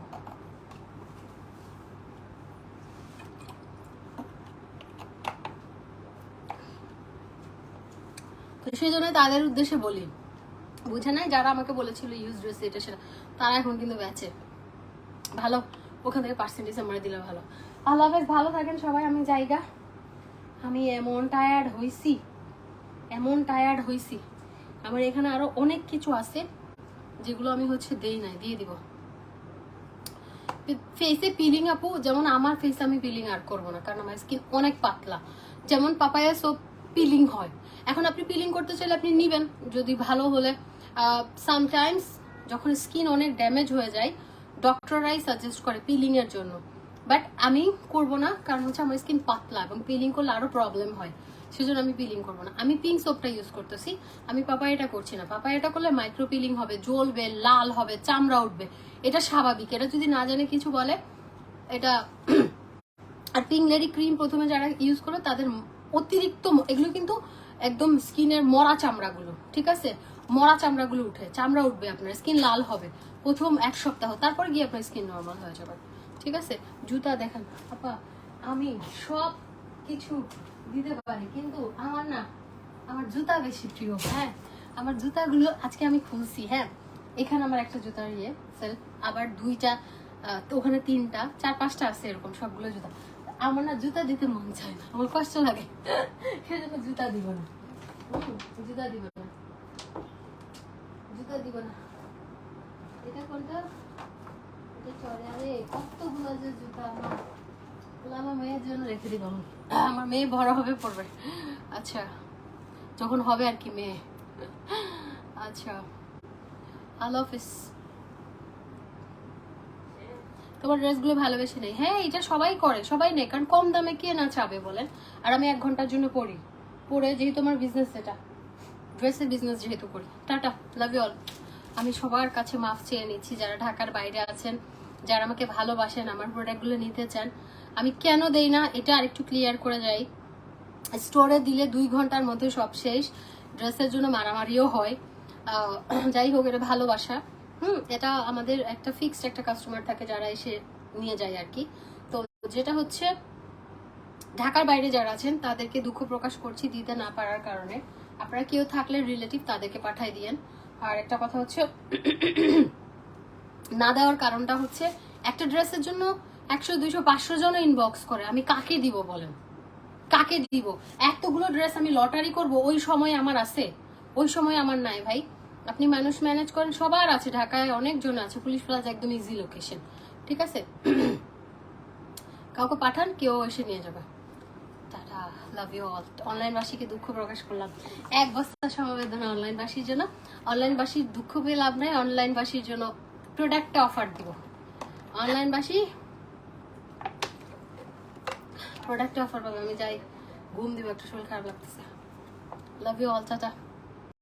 তো সেই জন্য তাদের উদ্দেশ্যে বলি, বুঝে নাই যারা আমাকে বলেছিল ইউজ ড্রেস এটা সেটা, তারা এখন কিন্তু বেচে ভালো। ওখান থেকে পার্সেন্টেজ আমার দিলে ভালো। আল্লাহ হাফেজ, ভালো থাকেন সবাই। আমি জায়গা, আমি এমন টায়ার্ড হইছি। আমার এখানে আরো অনেক কিছু আছে যেগুলো আমি হচ্ছে দেই নাই, দিয়ে দিব। ফেসে পিলিং আপু, যেমন আমার ফেসে আমি পিলিং আর করবো না, কারণ আমার স্কিন অনেক পাতলা। যেমন পাপায়া সোপ পিলিং হয়, এখন আপনি পিলিং করতে চাইলে আপনি নিবেন, যদি ভালো হলে। সামটাইমস যখন স্কিন অনেক ড্যামেজ হয়ে যায়, ডক্টররাই সাজেস্ট করে পিলিং এর জন্য, বাট আমি করব না, কারণ হচ্ছে আমার স্কিন পাতলা এবং পিলিং করলে আরো প্রবলেম হয়, সেজন্য আমি পিলিং করবো না। আমি পিঙ্ক সোপটা ইউজ করতেছি, আমি পাপায়াটা করছি না। পাপায়াটা করলে মাইক্রো পিলিং হবে, জ্বলবে, লাল হবে, চামড়া উঠবে, এটা স্বাভাবিক। এটা যদি না জানে কিছু বলে এটা। আর পিঙ্ক লেডি ক্রিম প্রথমে যারা ইউজ করে তাদের অতিরিক্ত, এগুলো কিন্তু একদম স্কিনের মরা চামড়াগুলো, ঠিক আছে, মরা চামড়াগুলো উঠে, চামড়া উঠবে, আপনার স্কিন লাল হবে প্রথম 1 সপ্তাহ, তারপরে গিয়ে আপনার স্কিন নর্মাল হয়ে যাবে, ঠিক আছে। জুতা দেখেন আপা, আমি সব কিছু দিতে পারি, কিন্তু আমার জুতা বেশি প্রিয়। হ্যাঁ, আমার জুতাগুলো আজকে আমি খুলছি। হ্যাঁ, এখানে আমার একটা জুতার সেল, আবার 2টা, তো ওখানে 3টা 4-5টা আছে এরকম সবগুলো জুতা। আমার না জুতা দিতে মন চায় না, আমার কষ্ট লাগে, সেজন্য জুতা দিব না। এটা কোনটা? এটা চলে। আরে কতগুলো যে জুতা আমার মেয়ের জন্য রেখে দিব। আমার মেয়ে বড় হবে পড়বে, আচ্ছা, যখন হবে আর কি মেয়ে। আচ্ছা, আল্লাহ হাফিজ। তোমার ড্রেসগুলো ভালোবেসে নেই। হ্যাঁ, এটা সবাই করে, সবাই নেই, কারণ কম দামে কে না চাবে বলেন। আর আমি 1 ঘন্টার জন্য পরে যেহেতু আমার বিজনেস, এটা ড্রেসের বিজনেস যেহেতু করি। Tata, love you all. আমি সবার কাছে মাফ চেয়ে নিচ্ছি, যারা ঢাকার বাইরে আছেন, যারা আমাকে ভালোবাসেন, আমার প্রোডাক্টগুলো নিতে চান। আমি কেন দেই না এটা আরেকটু ক্লিয়ার করে যাই। স্টোরে দিলে 2 ঘন্টার মধ্যে সব শেষ, ড্রেসের জন্য মারামারিও হয়। যাই হোক, এটা ভালোবাসা। এটা আমাদের একটা ফিক্সড একটা কাস্টমার থাকে যারা এসে নিয়ে যায় আর কি। তো যেটা হচ্ছে, ঢাকার বাইরে যারা আছেন তাদেরকে দুঃখ প্রকাশ করছি দিতে না পারার কারণে। আপনারা কেউ থাকলে রিলেটিভ তাদেরকে পাঠাই দিয়েন। আর একটা কথা হচ্ছে, না দেওয়ার কারণটা হচ্ছে, একটা ড্রেসের জন্য 100 200 500 জন ইনবক্স করে, আমি কাকে দিব বলেন, কাকে দিব? এতগুলো ড্রেস আমি লটারি করব, ওই সময় আমার আছে? ওই সময় আমার নাই ভাই। আপনি মানুষ ম্যানেজ করেন, সবার আছে, ঢাকায় অনেকজন আছে, পুলিশ প্লাজা একদম ইজি লোকেশন, ঠিক আছে। কাউকে পাঠান, কেউ এসে নিয়ে যাবে। Tata, love you all. অনলাইনবাসীকে দুঃখ প্রকাশ করলাম, 1 বস্তা সমবেদনা অনলাইনবাসীর জন্য। অনলাইনবাসীর দুঃখ পেয়ে লাভ নাই, অনলাইনবাসীর জন্য প্রোডাক্টটা অফার দিব। অনলাইনবাসী প্রোডাক্টটা অফার পাবে। আমি যাই, ঘুম দিব, একটা শরীর খারাপ লাগতেছে। Love you all, tata.